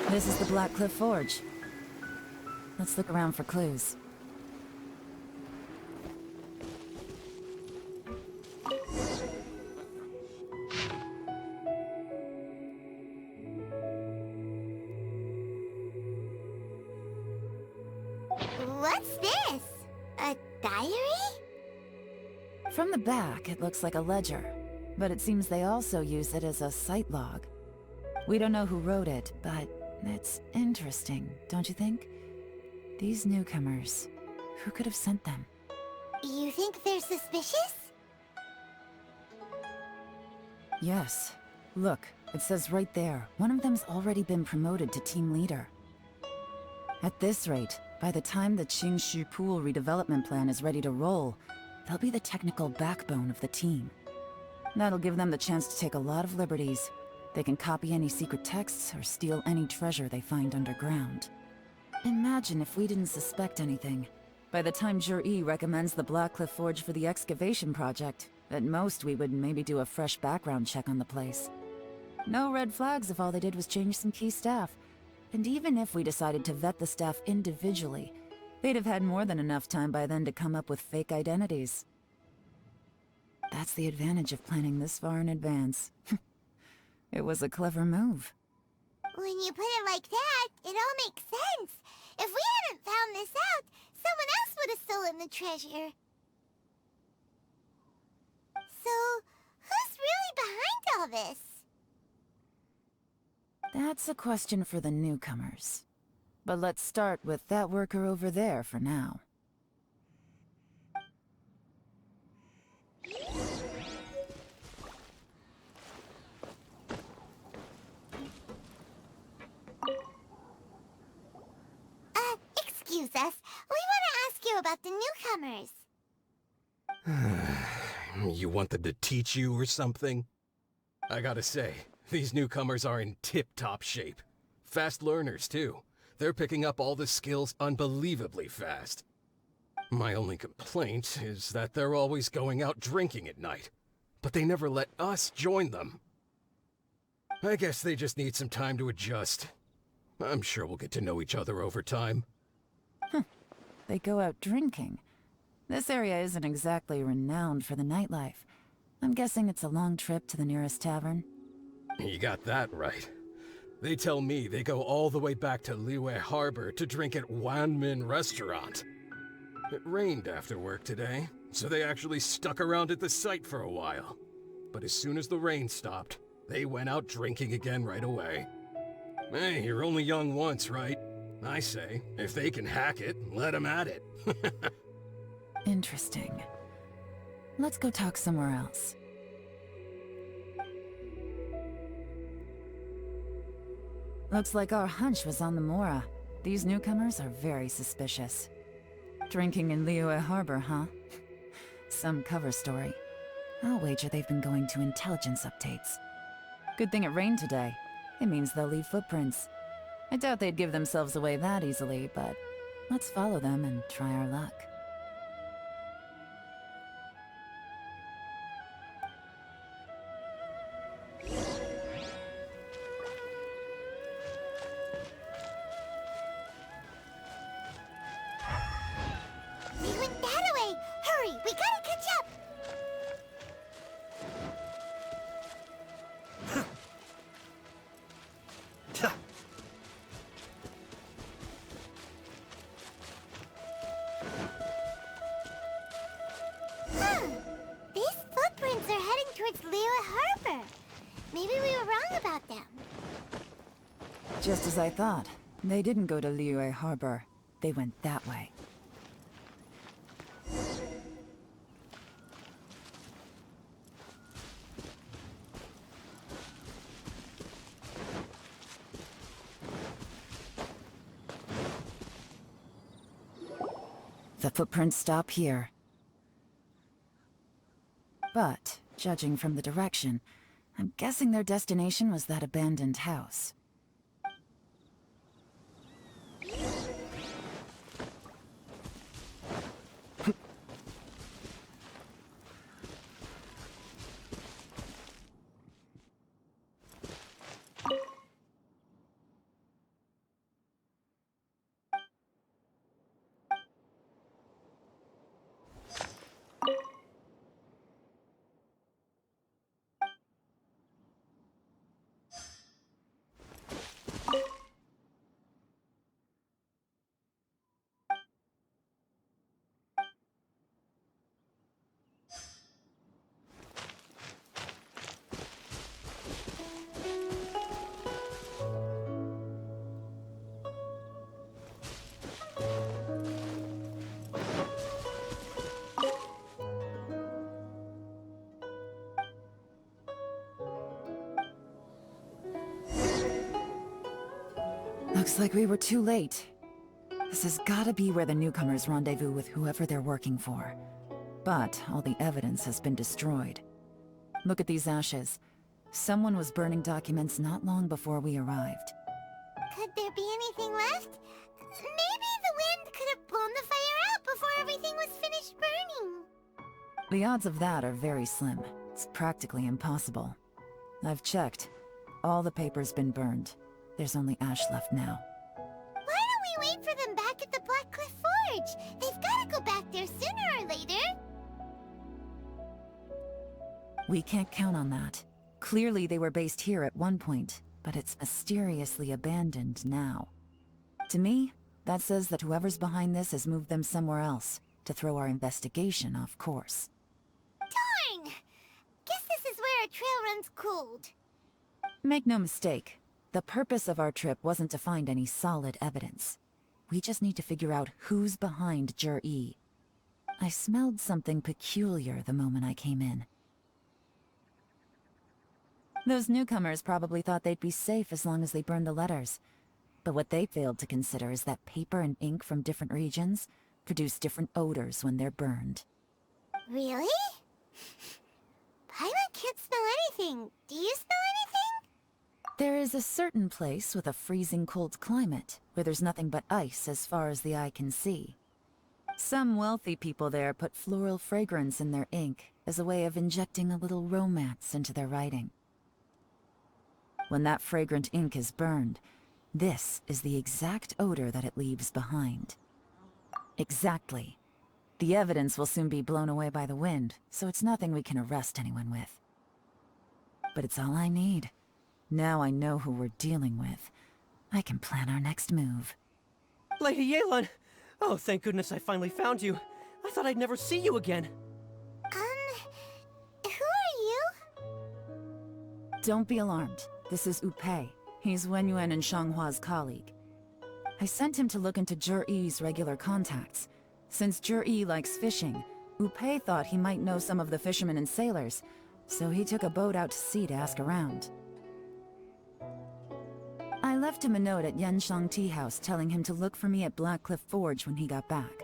This is the Blackcliff Forge. Let's look around for clues. What's this? A diary? From the back, it looks like a ledger, but it seems they also use it as a site log. We don't know who wrote it, but it's interesting, don't you think? These newcomers, who could have sent them? You think they're suspicious? Yes. Look, it says right there, one of them's already been promoted to team leader. At this rate, by the time the Qingshu Pool redevelopment plan is ready to roll, they'll be the technical backbone of the team. That'll give them the chance to take a lot of liberties. They can copy any secret texts or steal any treasure they find underground. Imagine if we didn't suspect anything. By the time Zhi recommends the Blackcliff Forge for the excavation project, at most we would maybe do a fresh background check on the place. No red flags if all they did was change some key staff. And even if we decided to vet the staff individually, they'd have had more than enough time by then to come up with fake identities. That's the advantage of planning this far in advance. It was a clever move. When you put it like that, it all makes sense. If we hadn't found this out, someone else would have stolen the treasure. So, who's really behind all this? That's a question for the newcomers. But let's start with that worker over there for now. Excuse us. We want to ask you about the newcomers. You want them to teach you or something? I gotta say, these newcomers are in tip-top shape. Fast learners, too. They're picking up all the skills unbelievably fast. My only complaint is that they're always going out drinking at night, but they never let us join them. I guess they just need some time to adjust. I'm sure we'll get to know each other over time. They go out drinking. This area isn't exactly renowned for the nightlife. I'm guessing it's a long trip to the nearest tavern. You got that right. They tell me they go all the way back to Liyue Harbor to drink at Wanmin Restaurant. It rained after work today, so they actually stuck around at the site for a while. But as soon as the rain stopped, they went out drinking again right away. Hey, you're only young once, right? I say, if they can hack it, let them at it. Interesting. Let's go talk somewhere else. Looks like our hunch was on the Mora. These newcomers are very suspicious. Drinking in Liyue Harbor, huh? Some cover story. I'll wager they've been going to intelligence updates. Good thing it rained today. It means they'll leave footprints. I doubt they'd give themselves away that easily, but let's follow them and try our luck. They went that way! Hurry, we gotta catch up! These footprints are heading towards Liyue Harbor. Maybe we were wrong about them. Just as I thought. They didn't go to Liyue Harbor. They went that way. The footprints stop here. But, judging from the direction, I'm guessing their destination was that abandoned house. Looks like we were too late. This has gotta be where the newcomers rendezvous with whoever they're working for. But all the evidence has been destroyed. Look at these ashes. Someone was burning documents not long before we arrived. Could there be anything left? Maybe the wind could have blown the fire out before everything was finished burning. The odds of that are very slim. It's practically impossible. I've checked. All the paper's been burned. There's only ash left now. Why don't we wait for them back at the Black Cliff Forge? They've gotta go back there sooner or later. We can't count on that. Clearly they were based here at one point, but it's mysteriously abandoned now. To me, that says that whoever's behind this has moved them somewhere else, to throw our investigation off course. Darn! Guess this is where a trail runs cold. Make no mistake, the purpose of our trip wasn't to find any solid evidence. We just need to figure out who's behind Jur-E. I smelled something peculiar the moment I came in. Those newcomers probably thought they'd be safe as long as they burned the letters. But what they failed to consider is that paper and ink from different regions produce different odors when they're burned. Really? Paimon can't smell anything. Do you smell anything? There is a certain place with a freezing cold climate, where there's nothing but ice as far as the eye can see. Some wealthy people there put floral fragrance in their ink as a way of injecting a little romance into their writing. When that fragrant ink is burned, this is the exact odor that it leaves behind. Exactly. The evidence will soon be blown away by the wind, so it's nothing we can arrest anyone with. But it's all I need. Now I know who we're dealing with. I can plan our next move. Lady Yelan! Oh, thank goodness I finally found you. I thought I'd never see you again. Who are you? Don't be alarmed. This is Upei. He's Wenyuan and Shanghua's colleague. I sent him to look into Zhi-Yi's regular contacts. Since Zhi-Yi likes fishing, Upei thought he might know some of the fishermen and sailors, so he took a boat out to sea to ask around. I left him a note at Yanshang Tea House telling him to look for me at Blackcliff Forge when he got back.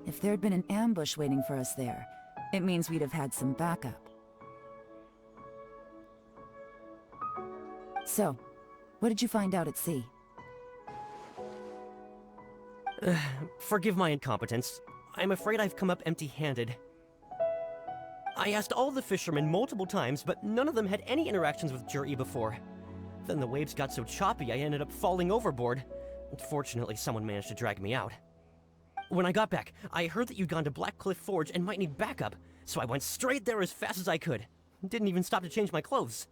If there'd been an ambush waiting for us there, it means we'd have had some backup. So, what did you find out at sea? Forgive my incompetence. I'm afraid I've come up empty-handed. I asked all the fishermen multiple times, but none of them had any interactions with Zhi-Yi before. Then the waves got so choppy I ended up falling overboard. Fortunately, someone managed to drag me out. When I got back, I heard that you'd gone to Blackcliff Forge and might need backup, so I went straight there as fast as I could. Didn't even stop to change my clothes.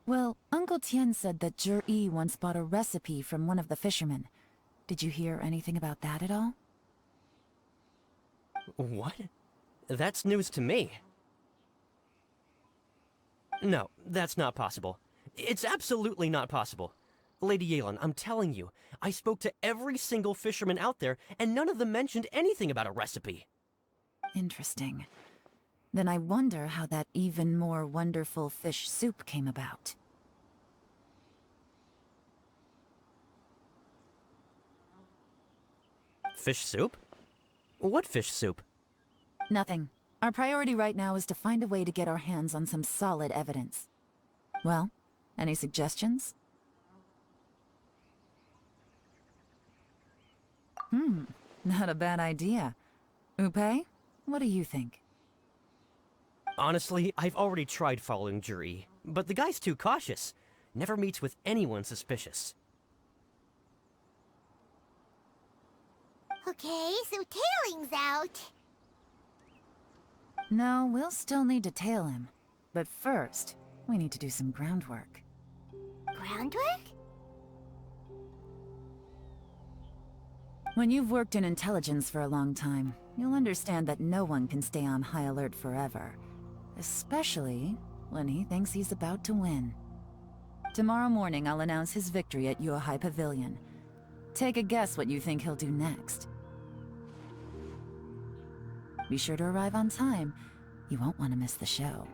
Well, Uncle Tian said that Zhi-Yi once bought a recipe from one of the fishermen. Did you hear anything about that at all? What? That's news to me. No, that's not possible. It's absolutely not possible. Lady Yelan, I'm telling you, I spoke to every single fisherman out there, and none of them mentioned anything about a recipe. Interesting. Then I wonder how that even more wonderful fish soup came about. Fish soup? What fish soup? Nothing. Our priority right now is to find a way to get our hands on some solid evidence. Well, any suggestions? Not a bad idea. Upei, what do you think? Honestly, I've already tried following Zhi-Yi, but the guy's too cautious. Never meets with anyone suspicious. Okay, so tailing's out. No, we'll still need to tail him. But first, we need to do some groundwork. Groundwork? When you've worked in intelligence for a long time, you'll understand that no one can stay on high alert forever. Especially when he thinks he's about to win. Tomorrow morning, I'll announce his victory at Yuehai Pavilion. Take a guess what you think he'll do next. Be sure to arrive on time. You won't want to miss the show.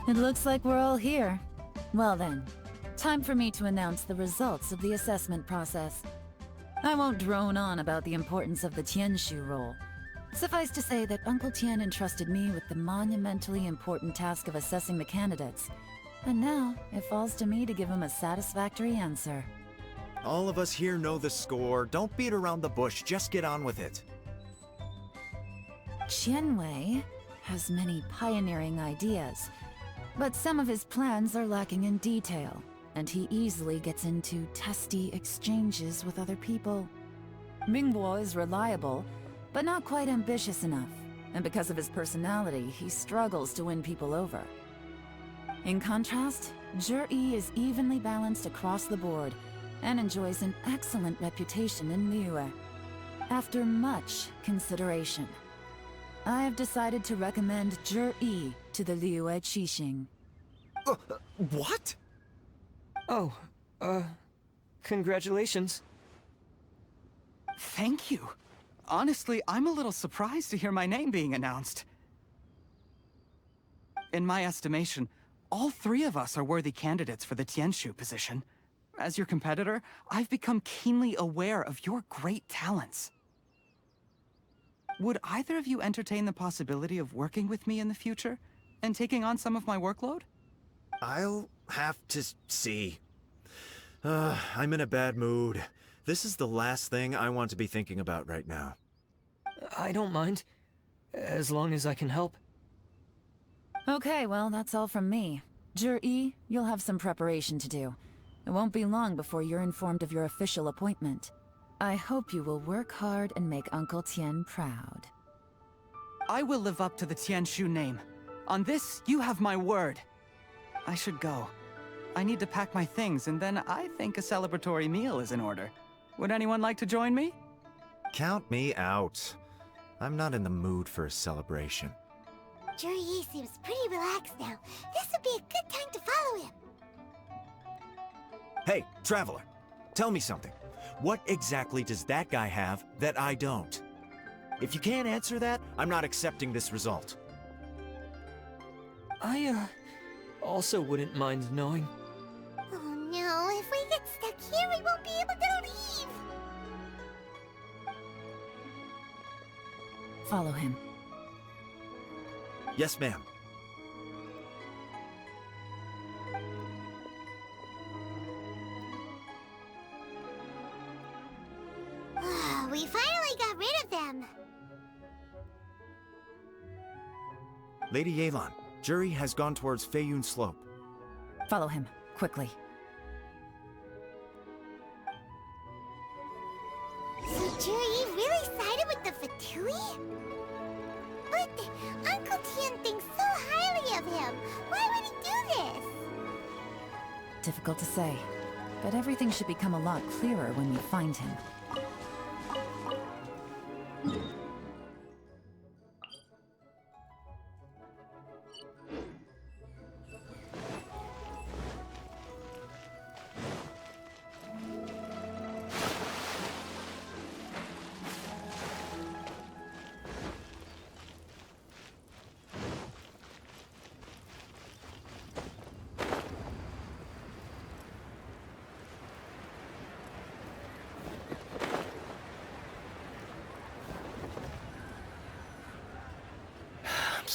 It looks like we're all here. Well then, time for me to announce the results of the assessment process. I won't drone on about the importance of the Tianshu role. Suffice to say that Uncle Tian entrusted me with the monumentally important task of assessing the candidates. And now, it falls to me to give him a satisfactory answer. All of us here know the score. Don't beat around the bush, just get on with it. Qianwei has many pioneering ideas, but some of his plans are lacking in detail, and he easily gets into testy exchanges with other people. Mingguo is reliable, but not quite ambitious enough. and because of his personality, he struggles to win people over. In contrast, Zhi is evenly balanced across the board and enjoys an excellent reputation in Liyue. After much consideration, I have decided to recommend Zhi to the Liyue Qixing. What? Oh, congratulations. Thank you. Honestly, I'm a little surprised to hear my name being announced. In my estimation, all three of us are worthy candidates for the Tianshu position. As your competitor, I've become keenly aware of your great talents. Would either of you entertain the possibility of working with me in the future and taking on some of my workload? I'll have to see. I'm in a bad mood. This is the last thing I want to be thinking about right now. I don't mind, as long as I can help. Okay, well, that's all from me. Zhi, you'll have some preparation to do. It won't be long before you're informed of your official appointment. I hope you will work hard and make Uncle Tien proud. I will live up to the Tianshu name. On this, you have my word. I should go. I need to pack my things, and then I think a celebratory meal is in order. Would anyone like to join me? Count me out. I'm not in the mood for a celebration. Zhi seems pretty relaxed now. This would be a good time to follow him. Hey, Traveler, tell me something. What exactly does that guy have that I don't? If you can't answer that, I'm not accepting this result. I, also wouldn't mind knowing. Oh no, if we get stuck here, we won't be able to leave! Follow him. Yes, ma'am. We finally got rid of them! Lady Yelan, Zhi has gone towards Feiyun Slope. Follow him, quickly. So Zhi really sided with the Fatui? But Uncle Tien thinks so highly of him. Why would he do this? Difficult to say, but everything should become a lot clearer when we find him.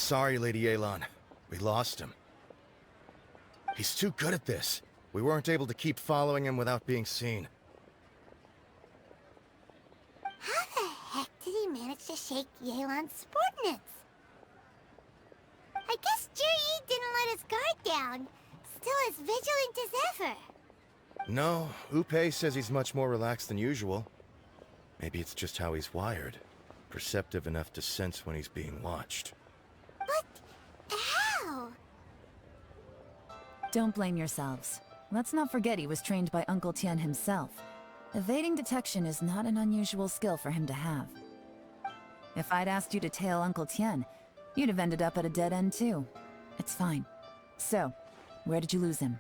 Sorry, Lady Yelan. We lost him. He's too good at this. We weren't able to keep following him without being seen. How the heck did he manage to shake Yelan's subordinates? I guess Zhi didn't let his guard down. Still as vigilant as ever. No, Upei says he's much more relaxed than usual. Maybe it's just how he's wired. Perceptive enough to sense when he's being watched. How? Don't blame yourselves. Let's not forget he was trained by Uncle Tien himself. Evading detection is not an unusual skill for him to have. If I'd asked you to tail Uncle Tien, you'd have ended up at a dead end too. It's fine. So, where did you lose him?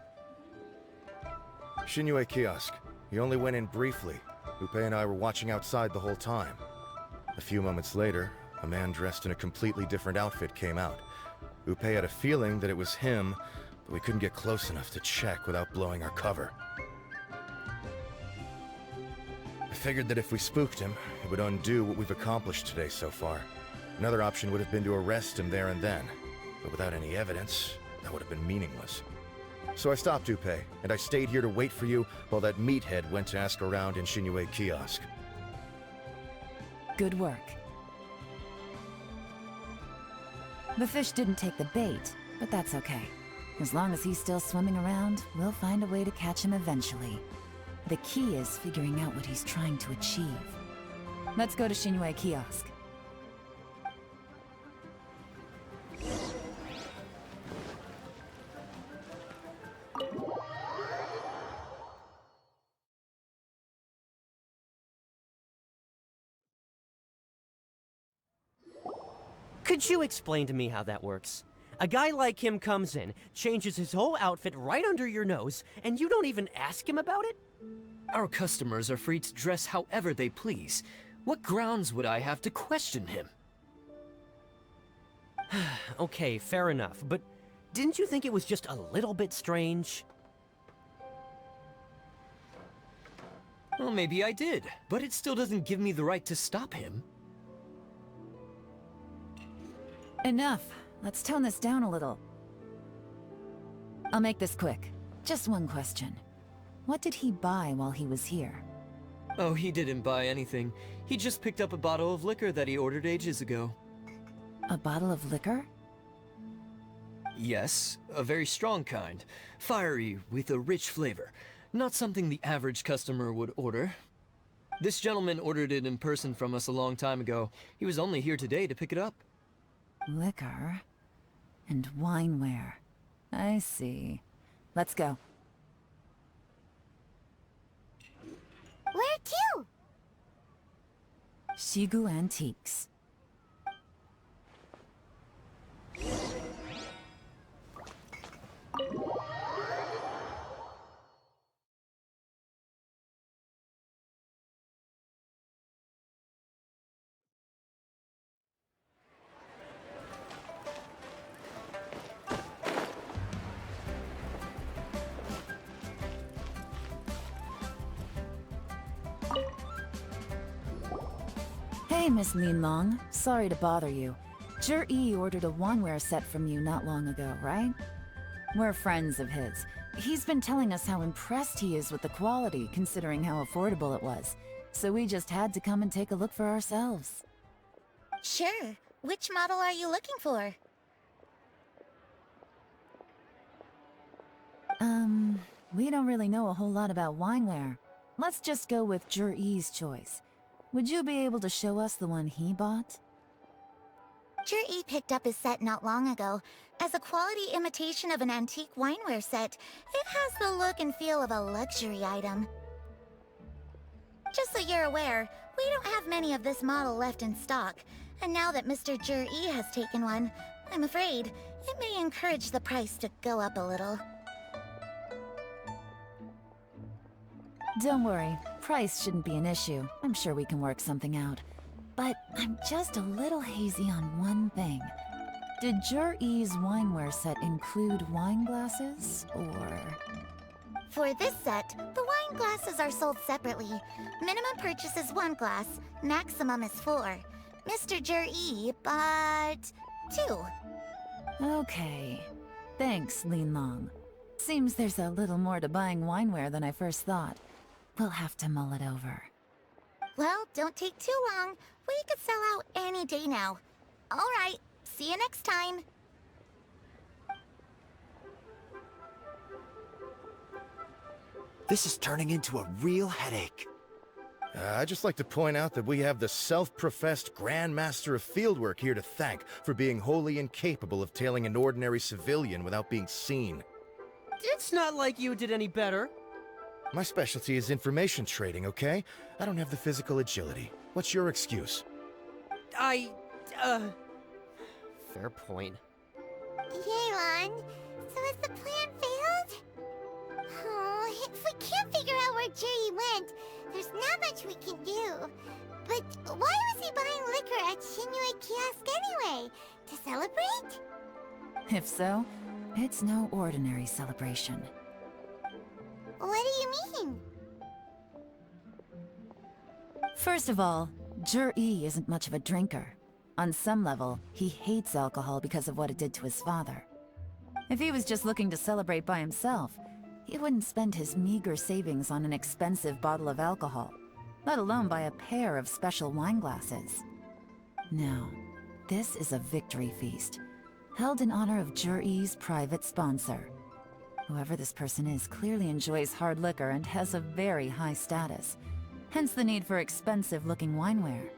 Xinyue kiosk. He only went in briefly. Upei and I were watching outside the whole time. A few moments later, a man dressed in a completely different outfit came out. Upei had a feeling that it was him, but we couldn't get close enough to check without blowing our cover. I figured that if we spooked him, it would undo what we've accomplished today so far. Another option would have been to arrest him there and then, but without any evidence, that would have been meaningless. So I stopped Upei, and I stayed here to wait for you while that meathead went to ask around in Xinyue kiosk. Good work. The fish didn't take the bait, but that's okay. As long as he's still swimming around, we'll find a way to catch him eventually. The key is figuring out what he's trying to achieve. Let's go to Xinyue kiosk. Could you explain to me how that works? A guy like him comes in, changes his whole outfit right under your nose, and you don't even ask him about it? Our customers are free to dress however they please. What grounds would I have to question him? Okay, fair enough, but didn't you think it was just a little bit strange? Well, maybe I did, but it still doesn't give me the right to stop him. Enough. Let's tone this down a little. I'll make this quick. Just one question. What did he buy while he was here? Oh, he didn't buy anything. He just picked up a bottle of liquor that he ordered ages ago. A bottle of liquor? Yes, a very strong kind. Fiery, with a rich flavor. Not something the average customer would order. This gentleman ordered it in person from us a long time ago. He was only here today to pick it up. Liquor and wineware. I see. Let's go. Where to? Shigu Antiques. Hey, Miss Yelan. Sorry to bother you. Zhi ordered a wanware set from you not long ago, right? We're friends of his. He's been telling us how impressed he is with the quality, considering how affordable it was. So we just had to come and take a look for ourselves. Sure. Which model are you looking for? We don't really know a whole lot about wineware. Let's just go with Zhi's choice. Would you be able to show us the one he bought? Zhi picked up his set not long ago. As a quality imitation of an antique wineware set, it has the look and feel of a luxury item. Just so you're aware, we don't have many of this model left in stock, and now that Mr. Zhi has taken one, I'm afraid it may encourage the price to go up a little. Don't worry, price shouldn't be an issue. I'm sure we can work something out. But I'm just a little hazy on one thing. Did Zhi's wineware set include wine glasses, or...? For this set, the wine glasses are sold separately. Minimum purchase is 1 glass, maximum is 4. Mr. Zhi bought 2. Okay. Thanks, Yelan. Seems there's a little more to buying wineware than I first thought. We'll have to mull it over. Well, don't take too long. We could sell out any day now. All right, see you next time. This is turning into a real headache. I'd just like to point out that we have the self-professed Grand Master of Fieldwork here to thank for being wholly incapable of tailing an ordinary civilian without being seen. It's not like you did any better. My specialty is information trading, okay? I don't have the physical agility. What's your excuse? Fair point. Yelan, so has the plan failed? Oh, if we can't figure out where Zhi went, there's not much we can do. But why was he buying liquor at Liyue kiosk anyway? To celebrate? If so, it's no ordinary celebration. What do you mean? First of all, Zhi isn't much of a drinker. On some level, he hates alcohol because of what it did to his father. If he was just looking to celebrate by himself, he wouldn't spend his meager savings on an expensive bottle of alcohol, let alone buy a pair of special wine glasses. No, this is a victory feast, held in honor of Zhi's private sponsor. Whoever this person is clearly enjoys hard liquor and has a very high status, hence the need for expensive-looking wineware.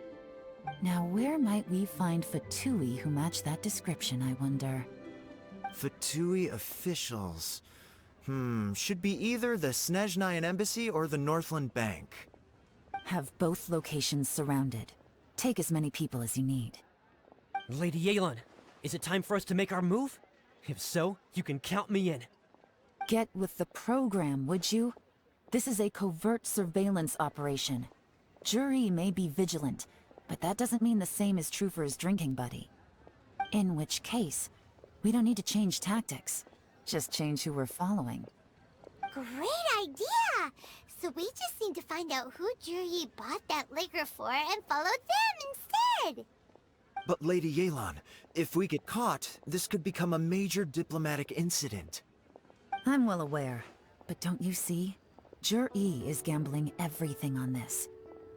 Now, where might we find Fatui who match that description, I wonder? Fatui officials. Should be either the Snezhnayan Embassy or the Northland Bank. Have both locations surrounded. Take as many people as you need. Lady Yelan, is it time for us to make our move? If so, you can count me in. Get with the program, would you? This is a covert surveillance operation. Jury may be vigilant, but that doesn't mean the same is true for his drinking buddy. In which case, we don't need to change tactics. Just change who we're following. Great idea! So we just need to find out who Jury bought that liquor for and follow them instead! But Lady Yelan, if we get caught, this could become a major diplomatic incident. I'm well aware, but don't you see? Jury is gambling everything on this.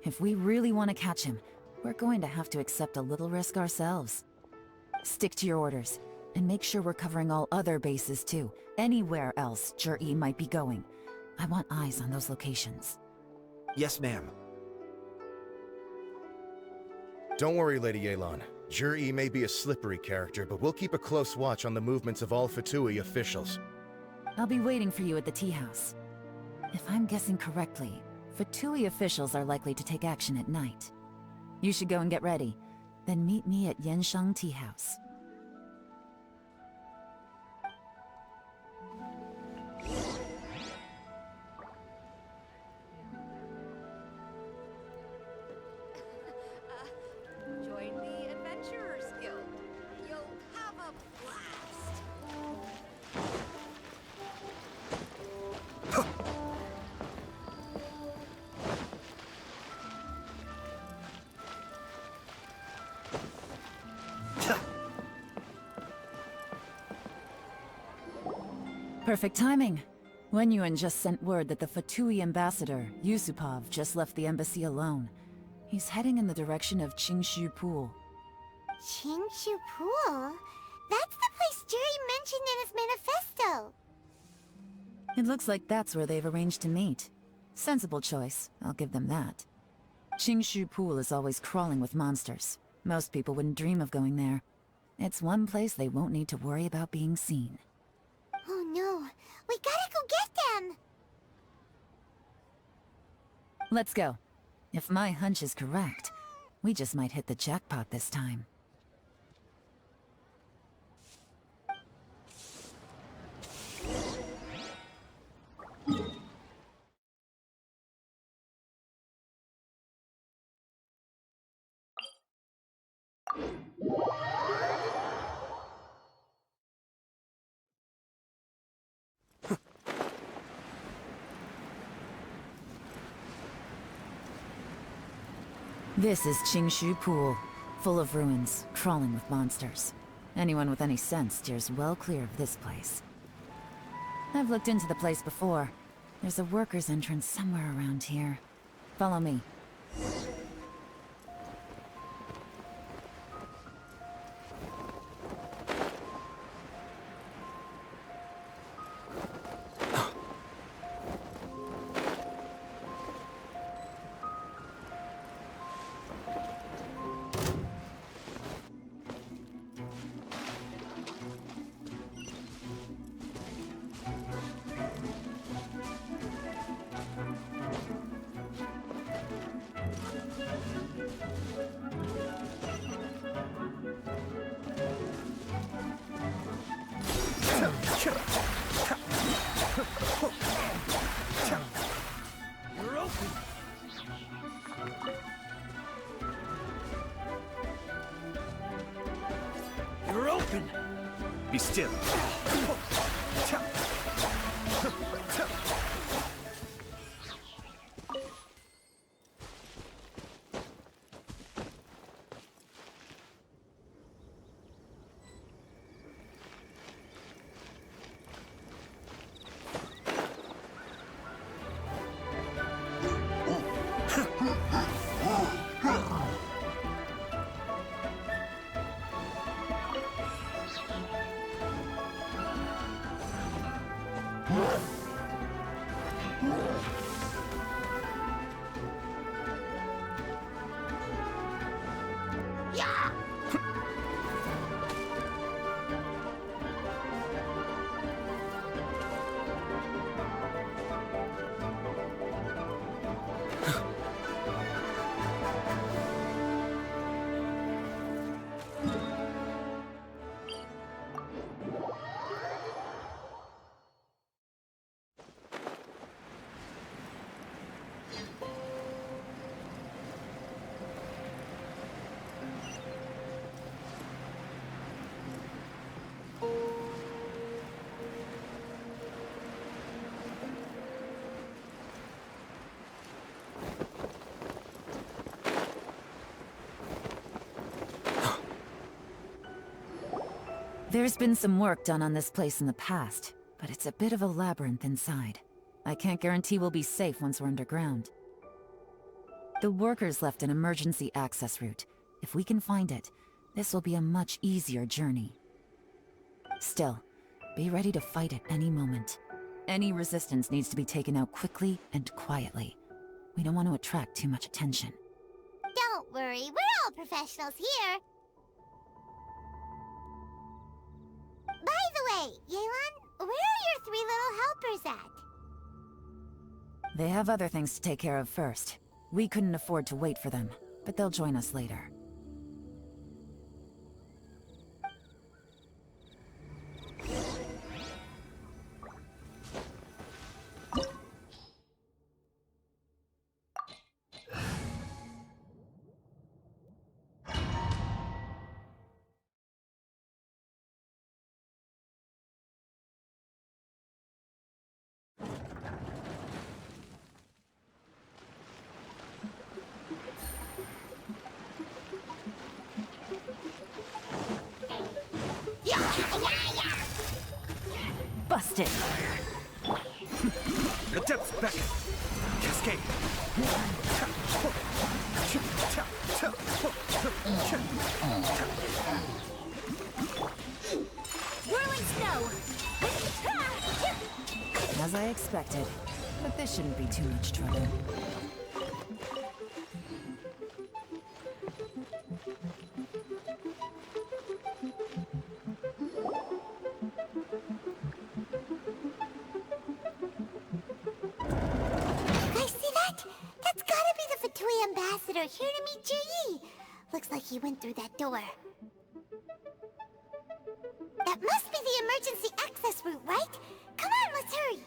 If we really want to catch him, we're going to have to accept a little risk ourselves. Stick to your orders, and make sure we're covering all other bases too. Anywhere else Jury might be going. I want eyes on those locations. Yes, ma'am. Don't worry, Lady Yelan. Jur-E may be a slippery character, but we'll keep a close watch on the movements of all Fatui officials. I'll be waiting for you at the tea house. If I'm guessing correctly, Fatui officials are likely to take action at night. You should go and get ready, then meet me at Yensheng Tea House. Join the Adventurers Guild. You'll have a blast. Perfect timing. Wenyuan just sent word that the Fatui ambassador, Yusupov, just left the embassy alone. He's heading in the direction of Qingshu Pool. Qingshu Pool? That's the place Jury mentioned in his manifesto! It looks like that's where they've arranged to meet. Sensible choice, I'll give them that. Qingshu Pool is always crawling with monsters. Most people wouldn't dream of going there. It's one place they won't need to worry about being seen. Oh no, we gotta go get them! Let's go. If my hunch is correct, we just might hit the jackpot this time. This is Qingshu Pool, full of ruins, crawling with monsters. Anyone with any sense steers well clear of this place. I've looked into the place before. There's a worker's entrance somewhere around here. Follow me. You're open. You're open. Be still. There's been some work done on this place in the past, but it's a bit of a labyrinth inside. I can't guarantee we'll be safe once we're underground. The workers left an emergency access route. If we can find it, this will be a much easier journey. Still, be ready to fight at any moment. Any resistance needs to be taken out quickly and quietly. We don't want to attract too much attention. Don't worry, we're all professionals here. By the way, Yelan, where are your 3 little helpers at? They have other things to take care of first. We couldn't afford to wait for them, but they'll join us later. Busted! The depth's back! Cascade! Whirling snow! As I expected, but this shouldn't be too much trouble. Ambassador here to meet Ji. Looks like he went through that door. That must be the emergency access route, right? Come on, let's hurry.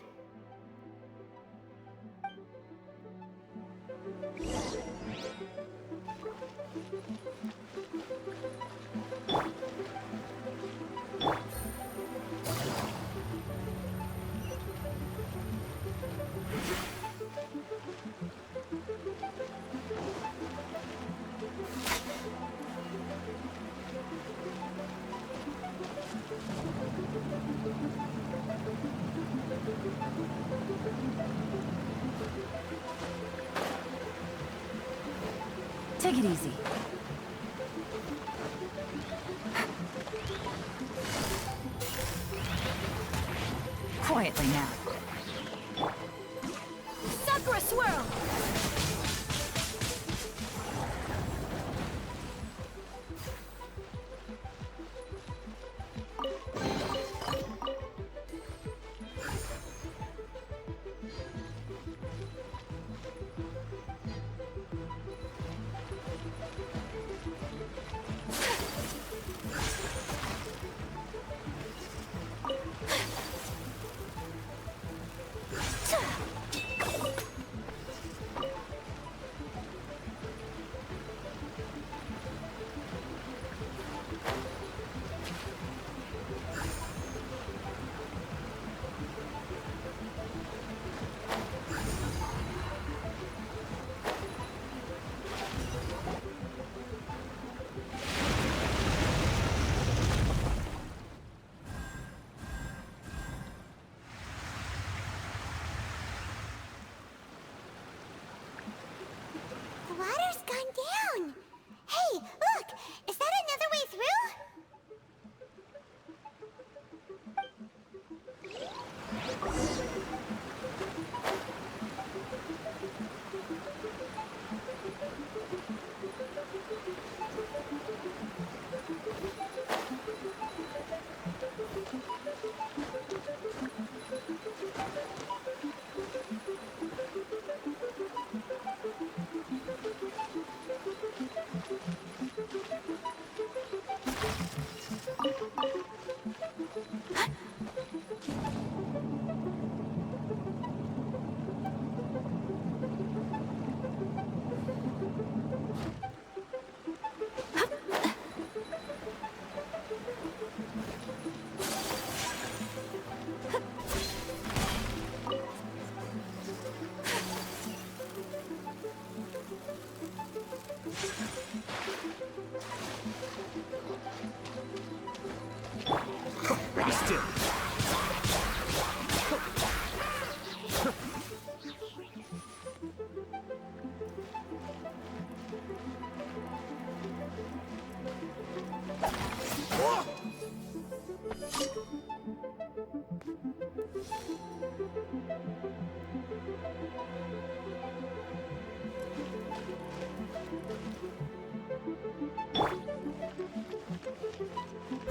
Take it easy. Quietly now. Sakura swirl!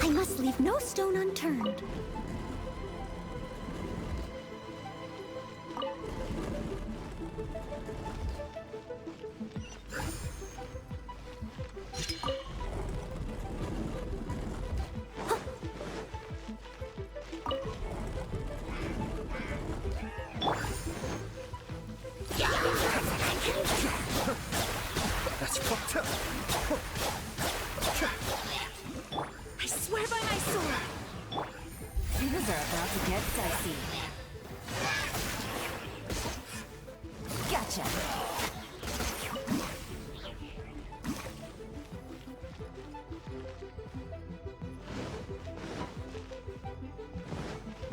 I must leave no stone unturned. That's fucked up. I swear by my sword! Things are about to get dicey. Gotcha!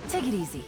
Take it easy.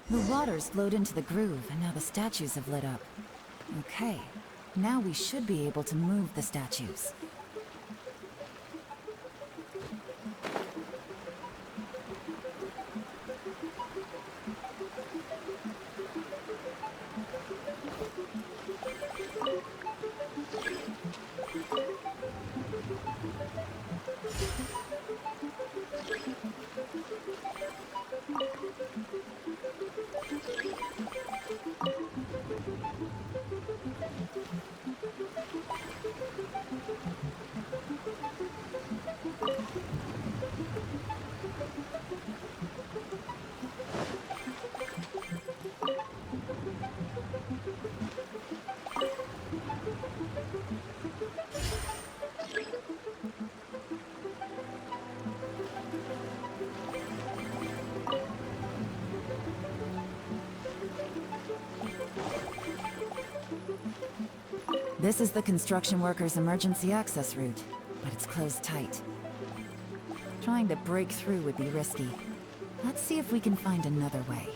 The water's flowed into the groove, and now the statues have lit up. Okay, now we should be able to move the statues. This is the construction workers' emergency access route, but it's closed tight. Trying to break through would be risky. Let's see if we can find another way.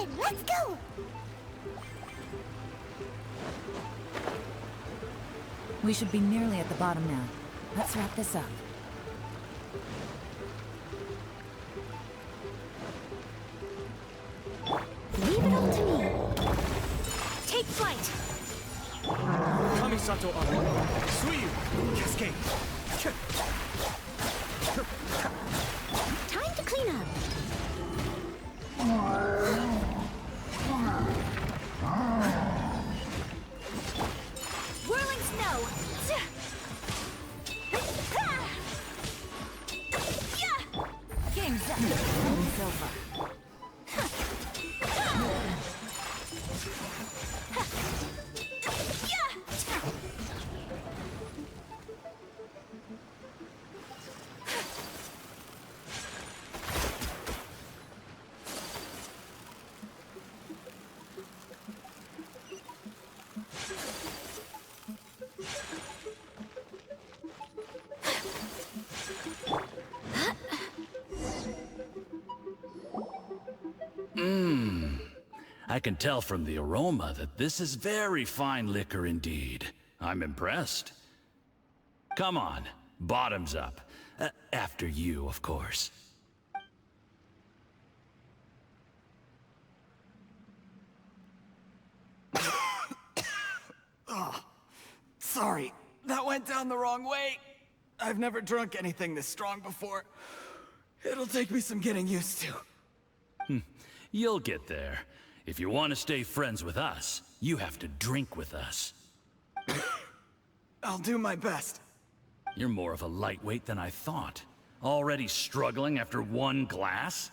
Then let's go! We should be nearly at the bottom now. Let's wrap this up. Leave it all to me. Take flight. Kamisato on. Suiyu. Cascade. Time to clean up. Whirling snow! King Zephyr and Silver. I can tell from the aroma that this is very fine liquor indeed. I'm impressed. Come on, bottoms up. After you, of course. Oh, sorry. That went down the wrong way. I've never drunk anything this strong before. It'll take me some getting used to. You'll get there. If you want to stay friends with us, you have to drink with us. I'll do my best. You're more of a lightweight than I thought. Already struggling after one glass?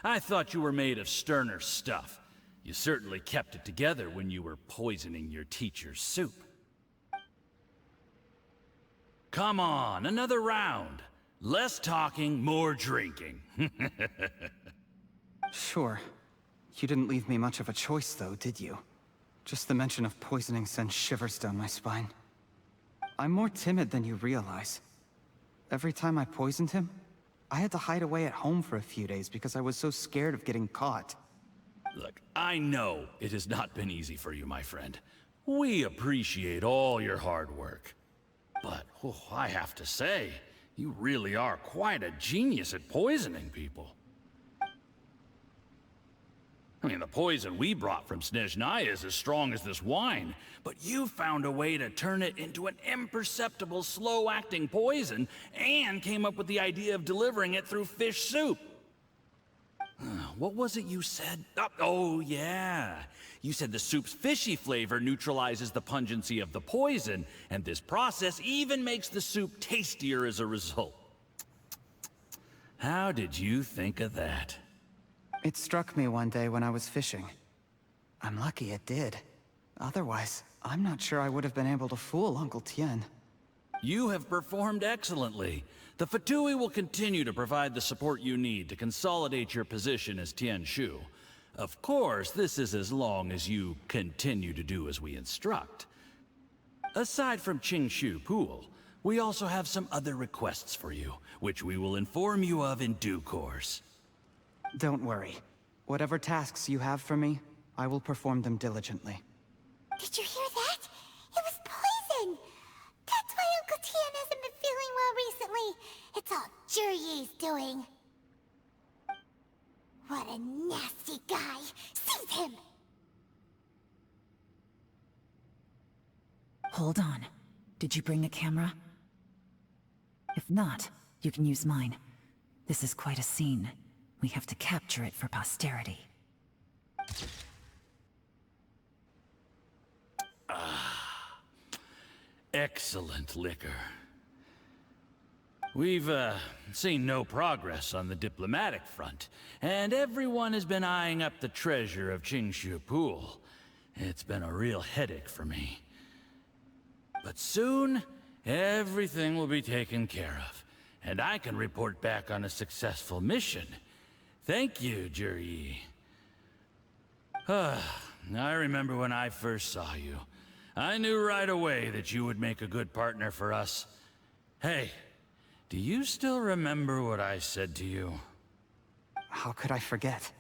I thought you were made of sterner stuff. You certainly kept it together when you were poisoning your teacher's soup. Come on, another round. Less talking, more drinking. Sure. You didn't leave me much of a choice, though, did you? Just the mention of poisoning sends shivers down my spine. I'm more timid than you realize. Every time I poisoned him, I had to hide away at home for a few days because I was so scared of getting caught. Look, I know it has not been easy for you, my friend. We appreciate all your hard work. But, I have to say, you really are quite a genius at poisoning people. I mean, the poison we brought from Snezhnaya is as strong as this wine, but you found a way to turn it into an imperceptible, slow-acting poison, and came up with the idea of delivering it through fish soup. What was it you said? Oh, yeah. You said the soup's fishy flavor neutralizes the pungency of the poison, and this process even makes the soup tastier as a result. How did you think of that? It struck me one day when I was fishing. I'm lucky it did. Otherwise, I'm not sure I would have been able to fool Uncle Tien. You have performed excellently. The Fatui will continue to provide the support you need to consolidate your position as Tien Shu. Of course, this is as long as you continue to do as we instruct. Aside from Qingshu Pool, we also have some other requests for you, which we will inform you of in due course. Don't worry. Whatever tasks you have for me, I will perform them diligently. Did you hear that? It was poison! That's why Uncle Tien hasn't been feeling well recently. It's all Jurye's doing. What a nasty guy! Seize him! Hold on. Did you bring a camera? If not, you can use mine. This is quite a scene. We have to capture it for posterity. Excellent liquor. We've, seen no progress on the diplomatic front, and everyone has been eyeing up the treasure of Qingshu Pool. It's been a real headache for me. But soon, everything will be taken care of, and I can report back on a successful mission. Thank you, Jurye. I remember when I first saw you. I knew right away that you would make a good partner for us. Hey, do you still remember what I said to you? How could I forget?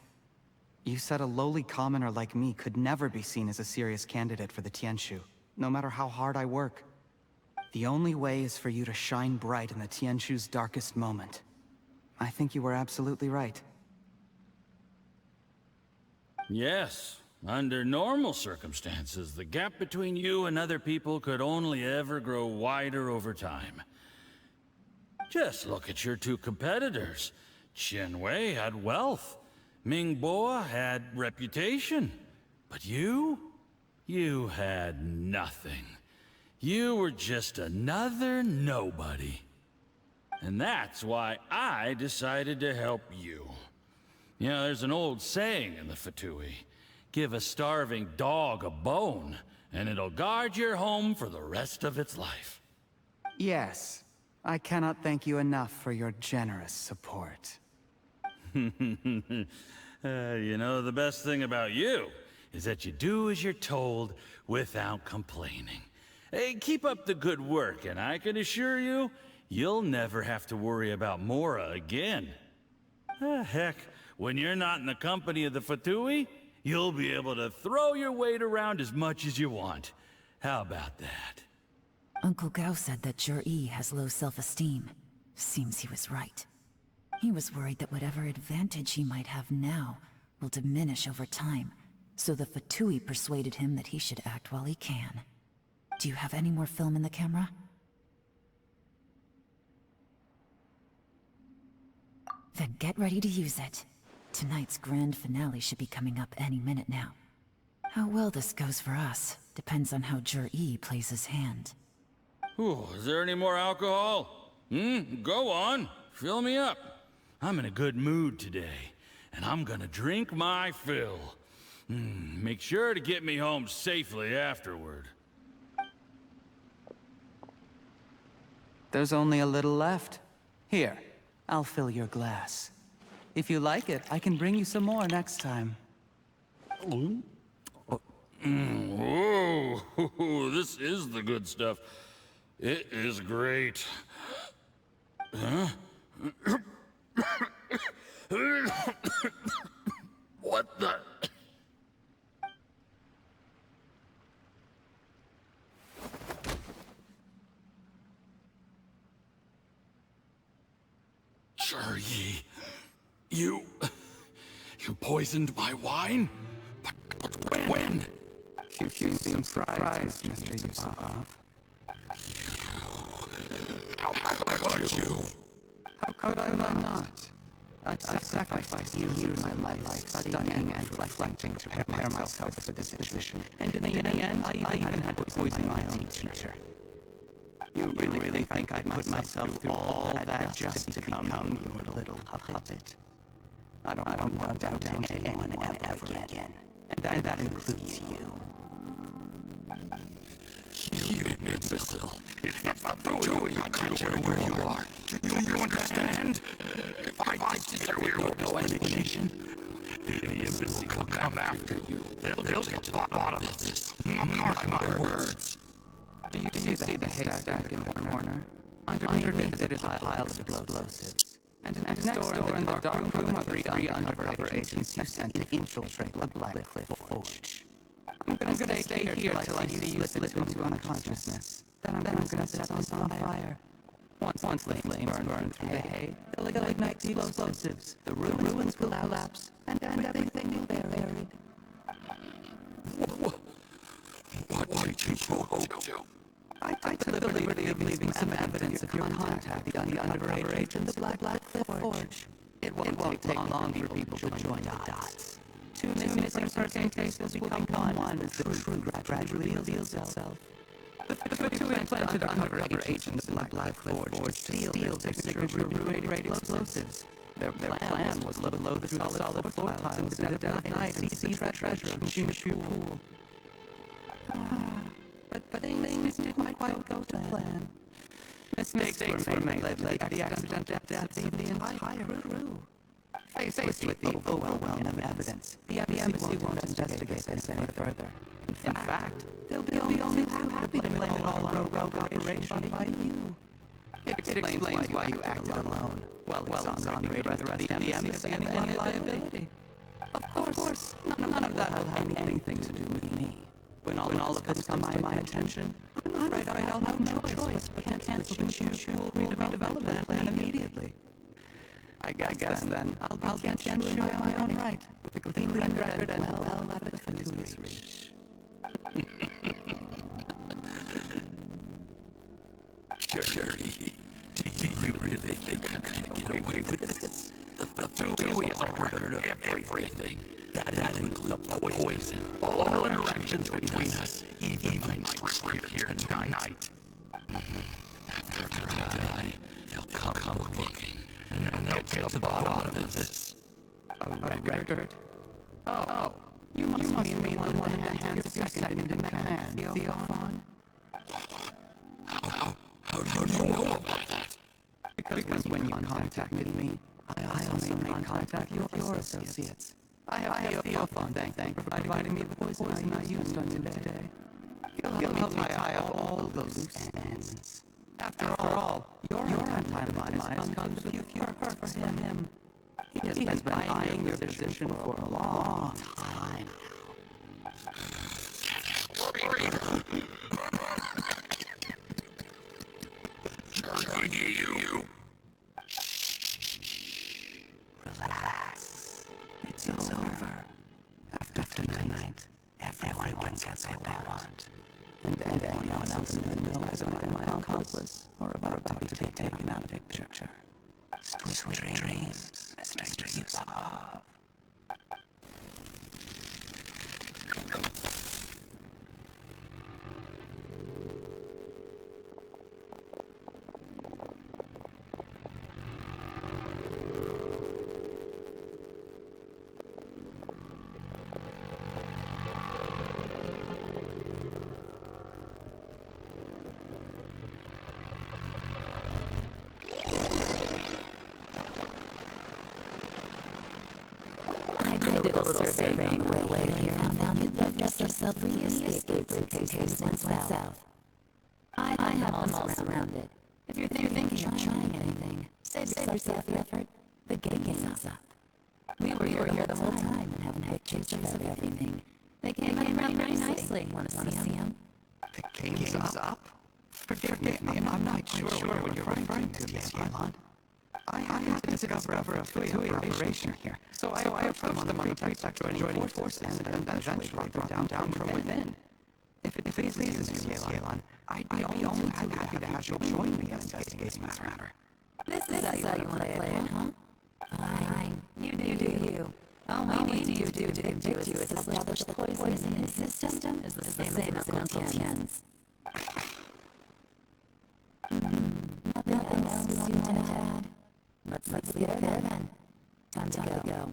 You said a lowly commoner like me could never be seen as a serious candidate for the Tianshu, no matter how hard I work. The only way is for you to shine bright in the Tianshu's darkest moment. I think you were absolutely right. Yes. Under normal circumstances, the gap between you and other people could only ever grow wider over time. Just look at your two competitors. Qianwei had wealth. Mingbo had reputation. But you had nothing. You were just another nobody. And that's why I decided to help you. You know, there's an old saying in the Fatui. Give a starving dog a bone, and it'll guard your home for the rest of its life. Yes. I cannot thank you enough for your generous support. You know, the best thing about you is that you do as you're told without complaining. Hey, keep up the good work, and I can assure you, you'll never have to worry about Mora again. Heck, when you're not in the company of the Fatui, you'll be able to throw your weight around as much as you want. How about that? Uncle Gao said that Zhi has low self-esteem. Seems he was right. He was worried that whatever advantage he might have now will diminish over time, so the Fatui persuaded him that he should act while he can. Do you have any more film in the camera? Then get ready to use it. Tonight's grand finale should be coming up any minute now. How well this goes for us depends on how Zhi plays his hand. Ooh, is there any more alcohol? Go on. Fill me up. I'm in a good mood today, and I'm gonna drink my fill. Make sure to get me home safely afterward. There's only a little left. Here, I'll fill your glass. If you like it, I can bring you some more next time. Whoa, this is the good stuff. It is great. Huh? What the? Zhi, you poisoned my wine? But when? You seem surprised, Mr. Yusupov. How could you? How could I not? I sacrificed you in my life, studying and reflecting to prepare myself for this position. And in the end, I even had to poison my own teacher. You really think I'd put myself through all that just to become your little puppet? I don't want to down to anyone ever again. And that includes you. You imbecile. It's not about doing. I don't care where you are. Do you understand? If I get there, we will no explanation. The embassy will come after you. They'll get to the bottom of this. Mark my words. Do you see the haystack in the corner? Underneath it is a pile of explosives. And next door in the dark room are three undercover agents who sent to infiltrate the Blackcliff Forge. I'm gonna stay here till I see you slip into unconsciousness. Then I'm gonna set us on fire. Once the flames burn through the hay, they'll ignite the explosives. The ruins will collapse, and everything will be buried. What did you do? I took the liberty of leaving some evidence of your contact with the undercover agent, the Blackcliff Forge. It won't take long for people to join the dots. Two missing person cases will become one as the truth gradually reveals itself. The two implanted undercover agents in the Blackcliff Forge steal their signature radio explosives. Their plan was to load the solid floor tiles and at night and seize the treasure of Shu Pool. But things didn't quite go to plan. Mistakes were made that led to the accidental deaths of the entire crew. Faced with the overwhelming evidence, the embassy won't investigate this any further. In fact, they'll be only too happy to blame it all on a rogue operation by you. It explains why you acted alone, while exonerating the rest of the embassy of any liability. Of course, none of that will have anything to do with me. When all of this comes to my attention, I'm afraid I'll have no choice but to cancel the school redevelopment plan immediately. I guess then I'll get Genshin by my own right, with a clean record and well out of Fitui's reach. Dirty. Do you really think I can get away with this? The Fitui ordered everything. That includes the poison. All interactions between us, even my trip here tonight. After I die, they'll come looking, and they'll get to the bottom of this. A record? Oh, you must mean one that enhances your second in command, Theophon. How do you know about that? Because when you contacted me, I also made contact with your associates. I have Theophon thank for providing me the poison I used on you today. He'll help me tie up all those loose ends. After all, your anti-demise comes with a purpose for him. He has been eyeing your position for a long time. Relax. It's over. After tonight, everyone gets what they want. And anyone else in the knows of my accomplice or about to be taken out of the picture. Sweet dreams, Mr. Yusuf. Surveying the railway here and found you'd left yourself free escape routes in case went south. I have them all surrounded. If you're thinking of trying anything, save yourself the effort. The game's up. We were here the whole time and haven't had pictures of everything. They came around very nicely. Want to see them? The game's up? Forgive me, I'm not sure what you're referring to, Miss Yelan. I had to discover a Fitui operation here, so I approached them on the pretext of joining forces and eventually brought them down from within. If it pleases you, Miss Yelan, I'd be only too happy to have you join me in investigating this matter. This is how you want to play it, huh? Fine. You do you. All we need you to convict you is establish the poison in his system is the same as Uncle Tien's. Nothing else you want to add? Let's get her there then. Time to go.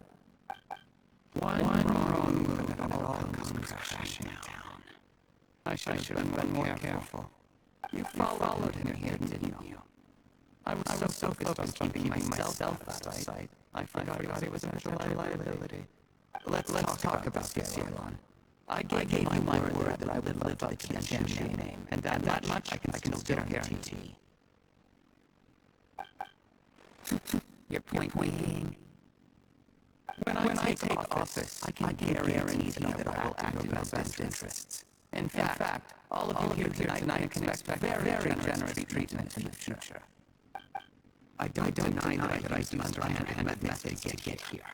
One wrong move and it all comes crashing down. I should have been more careful. You followed him here, didn't you? I was so focused on keeping myself out of sight. I forgot he was a potential liability. Let's talk about this, Yelan. I gave you my word that I would live up to the Genshin name, and that much I can still guarantee. Your point being, when I take office, I can guarantee that I will act in your best interests. In fact, all of you here tonight can expect very generous treatment in the future. I don't deny that I used underhanded methods to get here.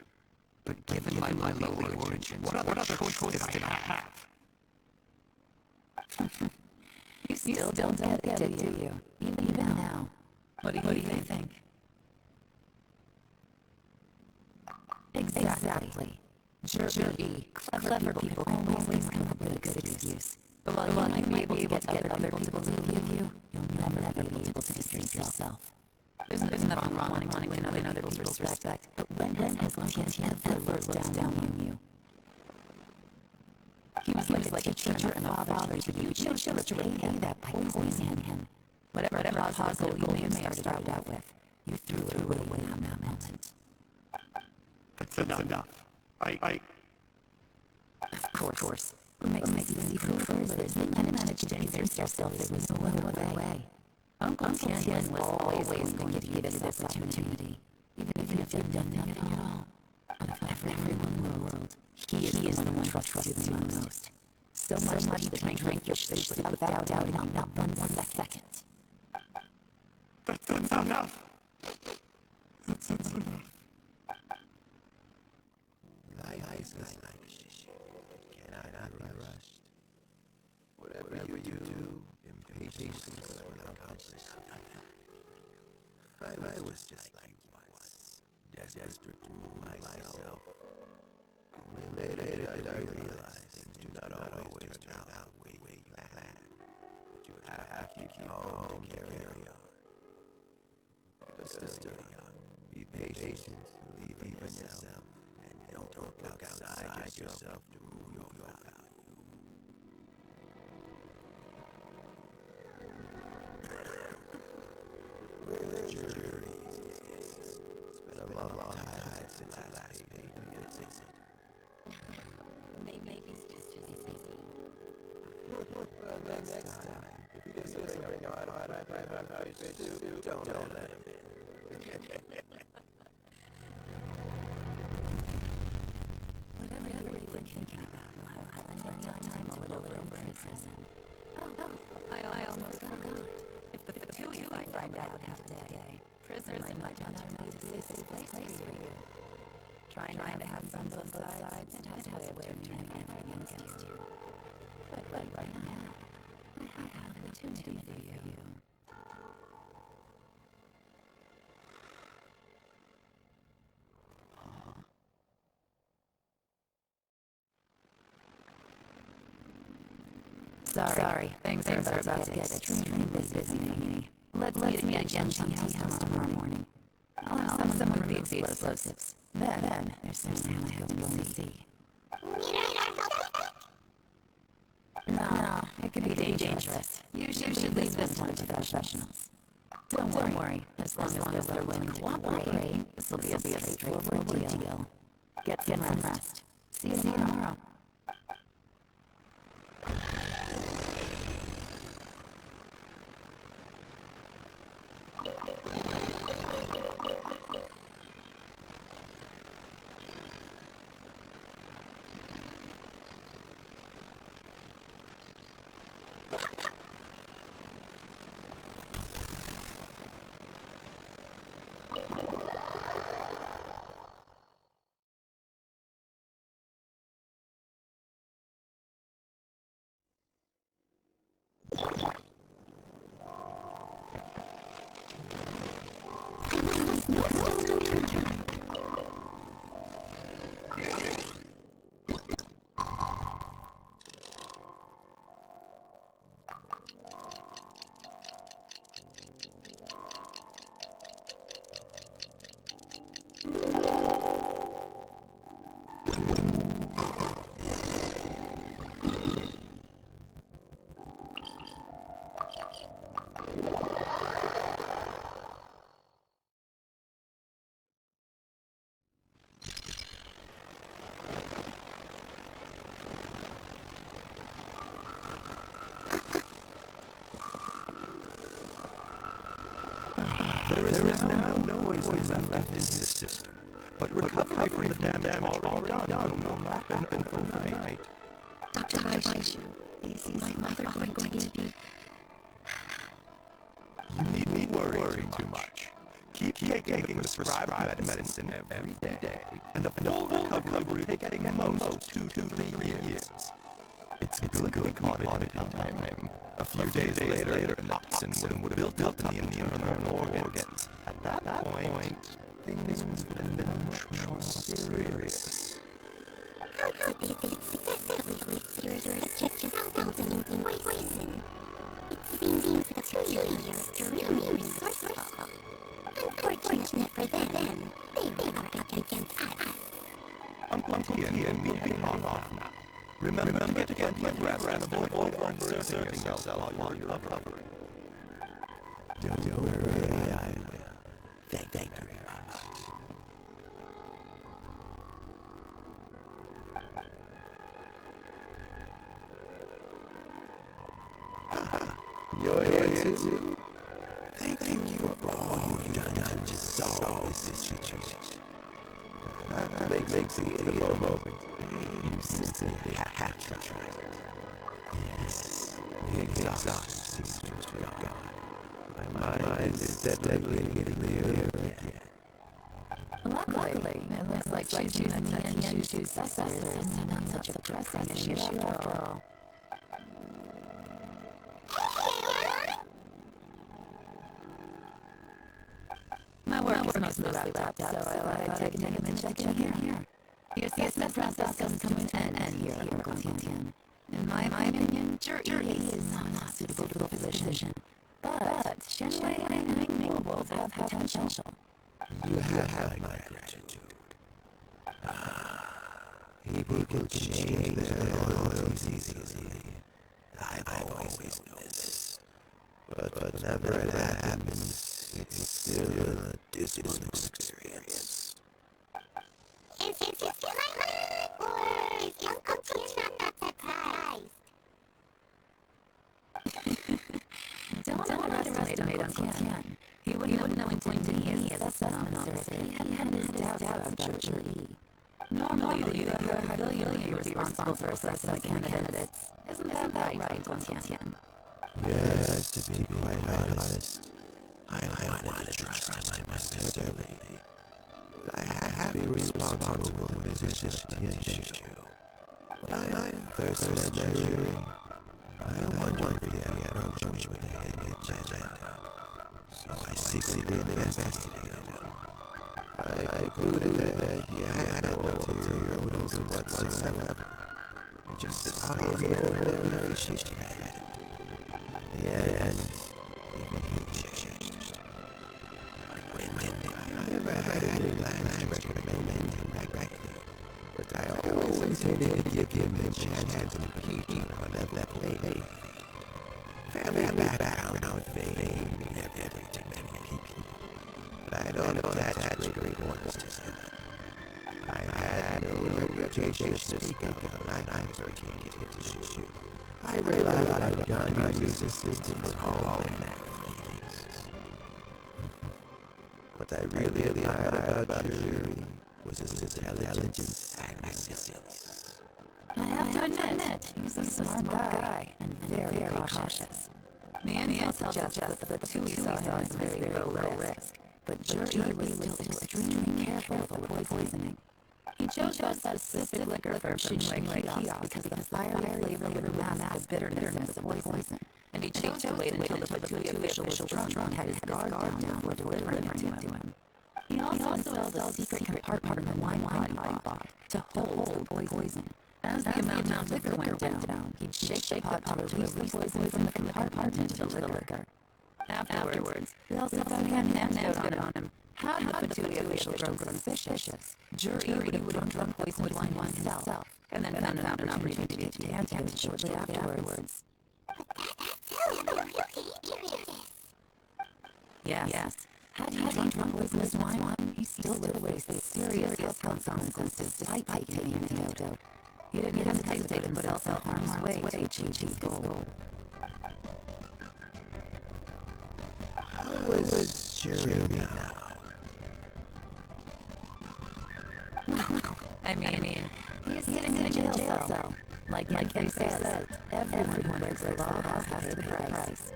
But given my lowly origins, what other choice did I have? You still don't get it, do you? Even now. What do you think? Exactly. Jerky, clever people always come up with a good excuse. But while you might be able to get other people to believe you, you'll never be able to fix yourself. There's nothing wrong wanting to win other people's respect, but when has Tien ever looked down on you? He was like a teacher and a father to you. You should repay that by poisoning him. Whatever puzzle you may have started out with, you threw it away in that moment. That's enough. Of course. What makes me see proof is that you managed to convince yourself it was no other way. Uncle Tien was always going to give you this opportunity, even if you've done nothing at all. But if everyone in the world trust him most. So much that he drank your fish without doubting not one second. That's enough. It's enough. Life is like a ship. It cannot be rushed. Whatever you do, impatience will accomplish nothing. I was just like once, desperate to prove myself. Later I realized things do not always turn out the way you plan. But you have to keep on and carry on. You're still young. Be patient, believe in yourself, and don't look outside yourself to rule your value. The jury. It's been a long time since I last paid you a visit. Maybe it's just too busy. Next time, if he doesn't bring a hard I don't let him in. Whatever you were thinking about while having your time over in prison. Oh, I almost forgot. If the two of you find out half a day, prison might not turn out to be a safe place for you. Trying to have fun both sides and has a way of turning everything against you. But right now, I have an opportunity for you. Sorry, things are about to get extremely busy. Let's meet at Genshin house tomorrow morning. I'll have someone remove the explosives. Then there's something I hope you'll see. No, it could be dangerous. You should leave this one to professionals. Don't worry, as long as they're willing to cooperate, this will be a straightforward deal. Get some rest. See you tomorrow. There is now no poison left in his system, but recovery from the damage already done will not happen overnight. Dr. Haishu, is my mother going to be... You needn't worry too much. Keep taking the prescribed medicine every day, and the full recovery will take at most 2 to 3 years. It's good we caught it in time. A few days later, the toxin would have built up in the internal organs. At that point, things would have been much more serious. How could they successfully cure your addiction without using poison? It seems peculiar to really resourceful. Unfortunate for them, they were up against us. Uncle Tien will be on off now. Remember to get plenty of rest and avoid overexerting yourself while you're recovering. Don't worry, I will. Thank you very much. You're here too. Thank you for all you've done to solve this situation. makes it in a moment. You simply have to try it. Yes, the exhaustion seems to be gone. My mind is steadily getting clearer again. Luckily, it looks like choosing the Tianju's successor is not such a pressing issue after all. My work is mostly wrapped up, so I thought I'd take a minute to check in here. The assessment process comes to an end here at Uncle Tian. In my opinion, jury is not suitable for the position. But Shenwei and Ming both have potential. You have my gratitude. People can change their loyalties easily. I've always known this. But whenever it happens, it's still a dismal experience. Is it just my or is Uncle Tian not surprised? Don't underestimate Uncle Tian. He wouldn't know until he is assessment officer if he hadn't his doubts about jury. Normally, the UFO pavilion would be responsible for assessing the candidates. Isn't that right, Uncle Tian? Yes, to be quite honest, I wanted to try my best early. I have to be responsible for the position of Tianju. When I'm first measuring, I wondered if he had approached with a hidden agenda. So I secretly investigated him. I concluded that he had no ulterior motives whatsoever. Just as ordinary fish had. Yes, even he changed. I never had any plans to recommend him directly, but I always hated to give him a chance to compete on that plane. Family background, fame, everything, many people. But I don't attach great importance to him. I had no reputation to speak of when I was working at Tianju. I realized I'd gone to use assistance home and that feelings. What I really admired about Yuri was his intelligence and resilience. I have to admit, he's a smart guy and very cautious. The intel suggests that the two we saw him is very low risk, but Jury was still extremely careful with poisoning. He chose that specific liquor from Qixing kiosk because the fiery flavor would mask the bitterness of the poison, and he chose to wait until the Fatui official was drunk and had his guard down before delivering it to him. He also installed a secret compartment in the wine pot to hold the poison. As the amount of liquor went down, he'd shake the pot to release the poison from the compartment into the liquor. Afterwards, we also found he had an antidote on him. Had the Fatui official grown suspicious, Jury would have drunk poisoned wine himself, and then found an opportunity to take the antidote shortly afterwards. Yes. Had he drunk poisonous wine, he still would have faced serious health consequences despite taking an antidote. He didn't hesitate to put himself in harm's way to achieve his goal. How is Jury now? I mean, he's sitting in a jail cell. Like they said, everyone who breaks the law has to pay the price.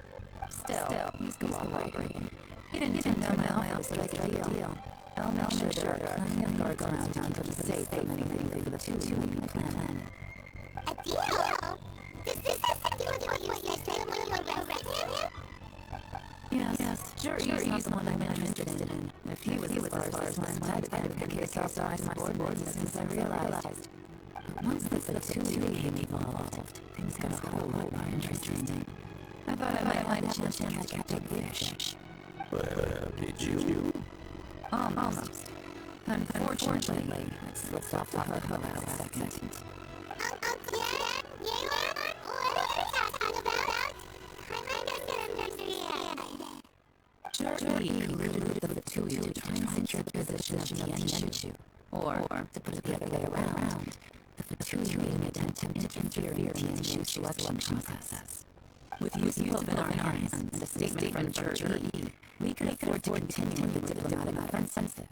Still, he's cooperating. He didn't even know my office strike a deal. I'll make sure there are plenty of guards around town to safe and anything for the two-week plan. A deal? Does this have to do with what you said when you arrested him? Yes, Jury's not the one I'm interested in. If he was as far as my mind, I'd have the case outside my board since I realized. But once the Fatui became involved, things got a whole lot more interesting. I thought I might find a chance to catch a big fish. Well, did you? Almost. Unfortunately, it slipped off the hook last second. Uncle Tian? Yelan? What are you talking about? I'm understand. Jury recruited the Fatui to try and secure the position of Tianju. Or, to put it the other way around, the Fatui made an attempt to interfere in Tianju's selection process. With Yusuf in our hands and a statement from Jury, we could afford to continue the diplomatic offensive.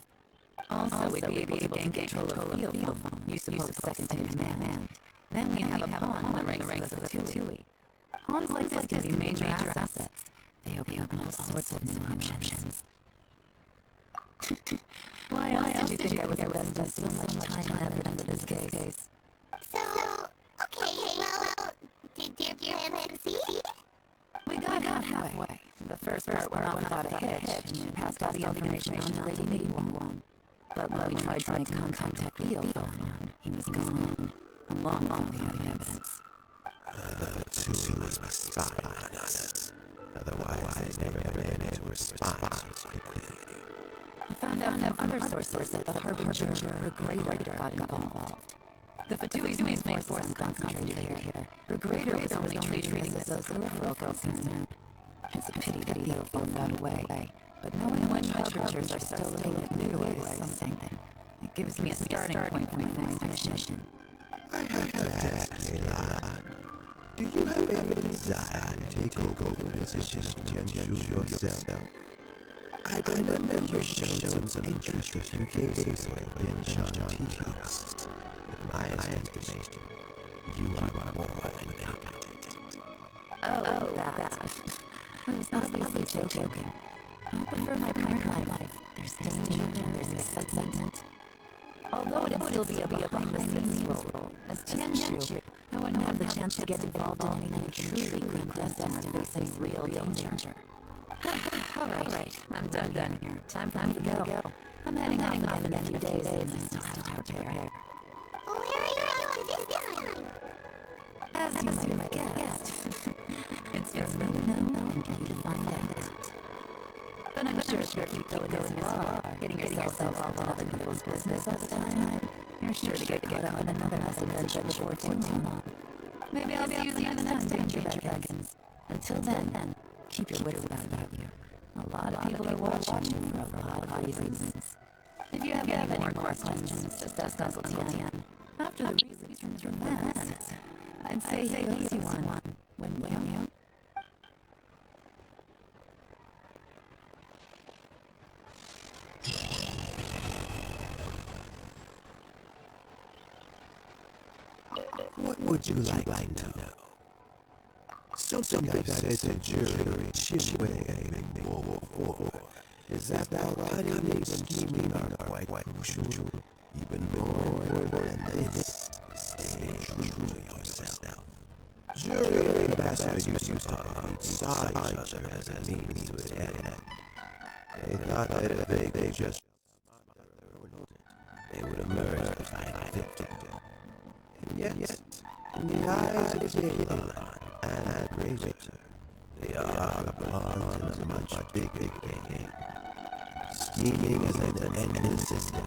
Also, we'd be able to gain control of Liyue. You suppose second in command. Then we have a pawn in the ranks of the Fatui. Pawns like this can be major assets. They open up all sorts of new options. Why else did you think I was investing so much time and effort into this case? So, okay, well, did your plan succeed? We got halfway. The first part went off without a hitch, and passed all the information on to Lady Yelan. But when we tried to make contact with Yelan, he was gone. Long the other evidence. The two was spying on us. Otherwise, they'd never been able to respond so quickly. I found out from other sources that the Harbinger or Greater got involved. The Fatui's main force is concentrated here. The Greater was only treating this as a real concern. It's a pity that Liyue got away. But knowing when Harbingers are still living at Liyue is something. It gives me a starting point for my next mission. I have to ask, Yelan, do you have any desire to take over the position of Genshin yourself? I remember you showed some interest a few days ago in Genshin Tea House. In my estimation, you are more than competent. Oh, that. I was obviously joking. I prefer my current life. There's danger and there's excitement. Although it would still be a behind-the-scenes role, as Tianshu, I wouldn't have the chance to get involved in anything truly clandestine or facing real danger. Alright, I'm done here. Time for me to go. I'm heading off again in a few days, and I still have to prepare. Where are you going this time? As you might have guessed, it's just me to know and you to find out. But I'm sure if you keep going as you are, getting yourself involved in other people's business all the time, you're sure to get caught up in another misadventure before too long. Maybe I'll see you in the next danger beckons. Until then, keep your wits about you. A lot of people are watching you for a lot of reasons. If you have any more questions, just ask Uncle Tian. After the reasons from that, I'd say he owes you one, wouldn't you? What would you like to know? Something I've said to jury Qixing before is that our cunning and scheming are quite crucial. Even more important than this is staying true to yourself. Jury and Master used to saw each other as a means to an end. They thought that if they just they would emerge to find a victim. And yet, in the eyes of Yelan and Razor, they are a pawn in a much bigger game. Scheming is an endless system.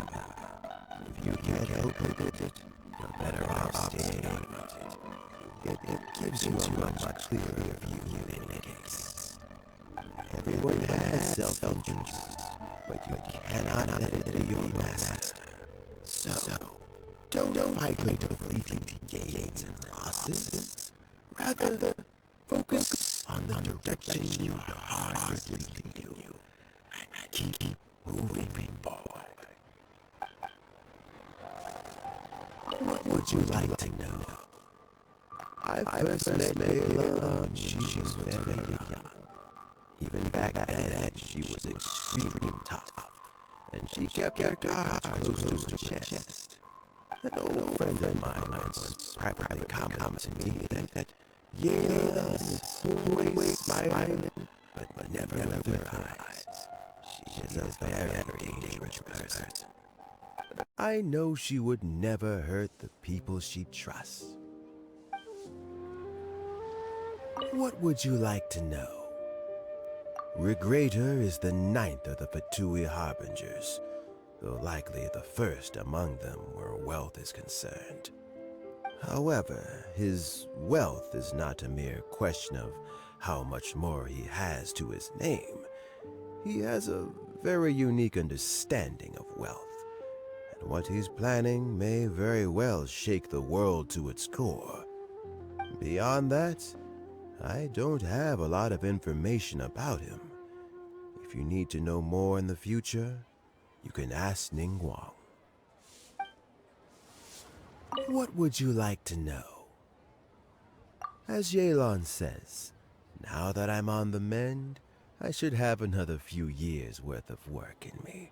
If you can't help with it, you're better off staying with it. It gives you a much clearer view in any case. Everyone has self-interest, but you cannot let it be your master. So, don't fight over fleeting gains and losses. Rather, focus on the direction your heart is leading you, and keep moving forward. What would you like to know? I first met Yelan when she was very young. Even back then, she was extremely tough, and she kept her cards close to her chest. An old friend of mine once privately commented to me that Yelan is always smiling, but never with her eyes. She is a very dangerous person. But I know she would never hurt the people she trusts. What would you like to know? Regrator is the 9th of the Fatui Harbingers, though likely the first among them where wealth is concerned. However, his wealth is not a mere question of how much more he has to his name. He has a very unique understanding of wealth, and what he's planning may very well shake the world to its core. Beyond that, I don't have a lot of information about him. If you need to know more in the future, you can ask Ningguang. What would you like to know? As Yelan says, now that I'm on the mend, I should have another few years' worth of work in me.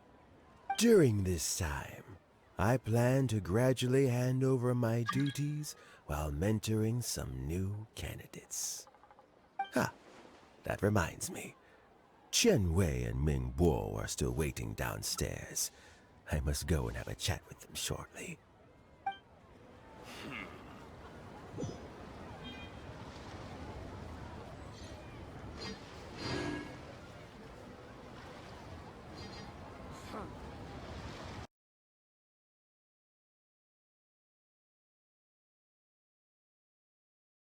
During this time, I plan to gradually hand over my duties while mentoring some new candidates. That reminds me. Qianwei and Ming Bo are still waiting downstairs. I must go and have a chat with them shortly.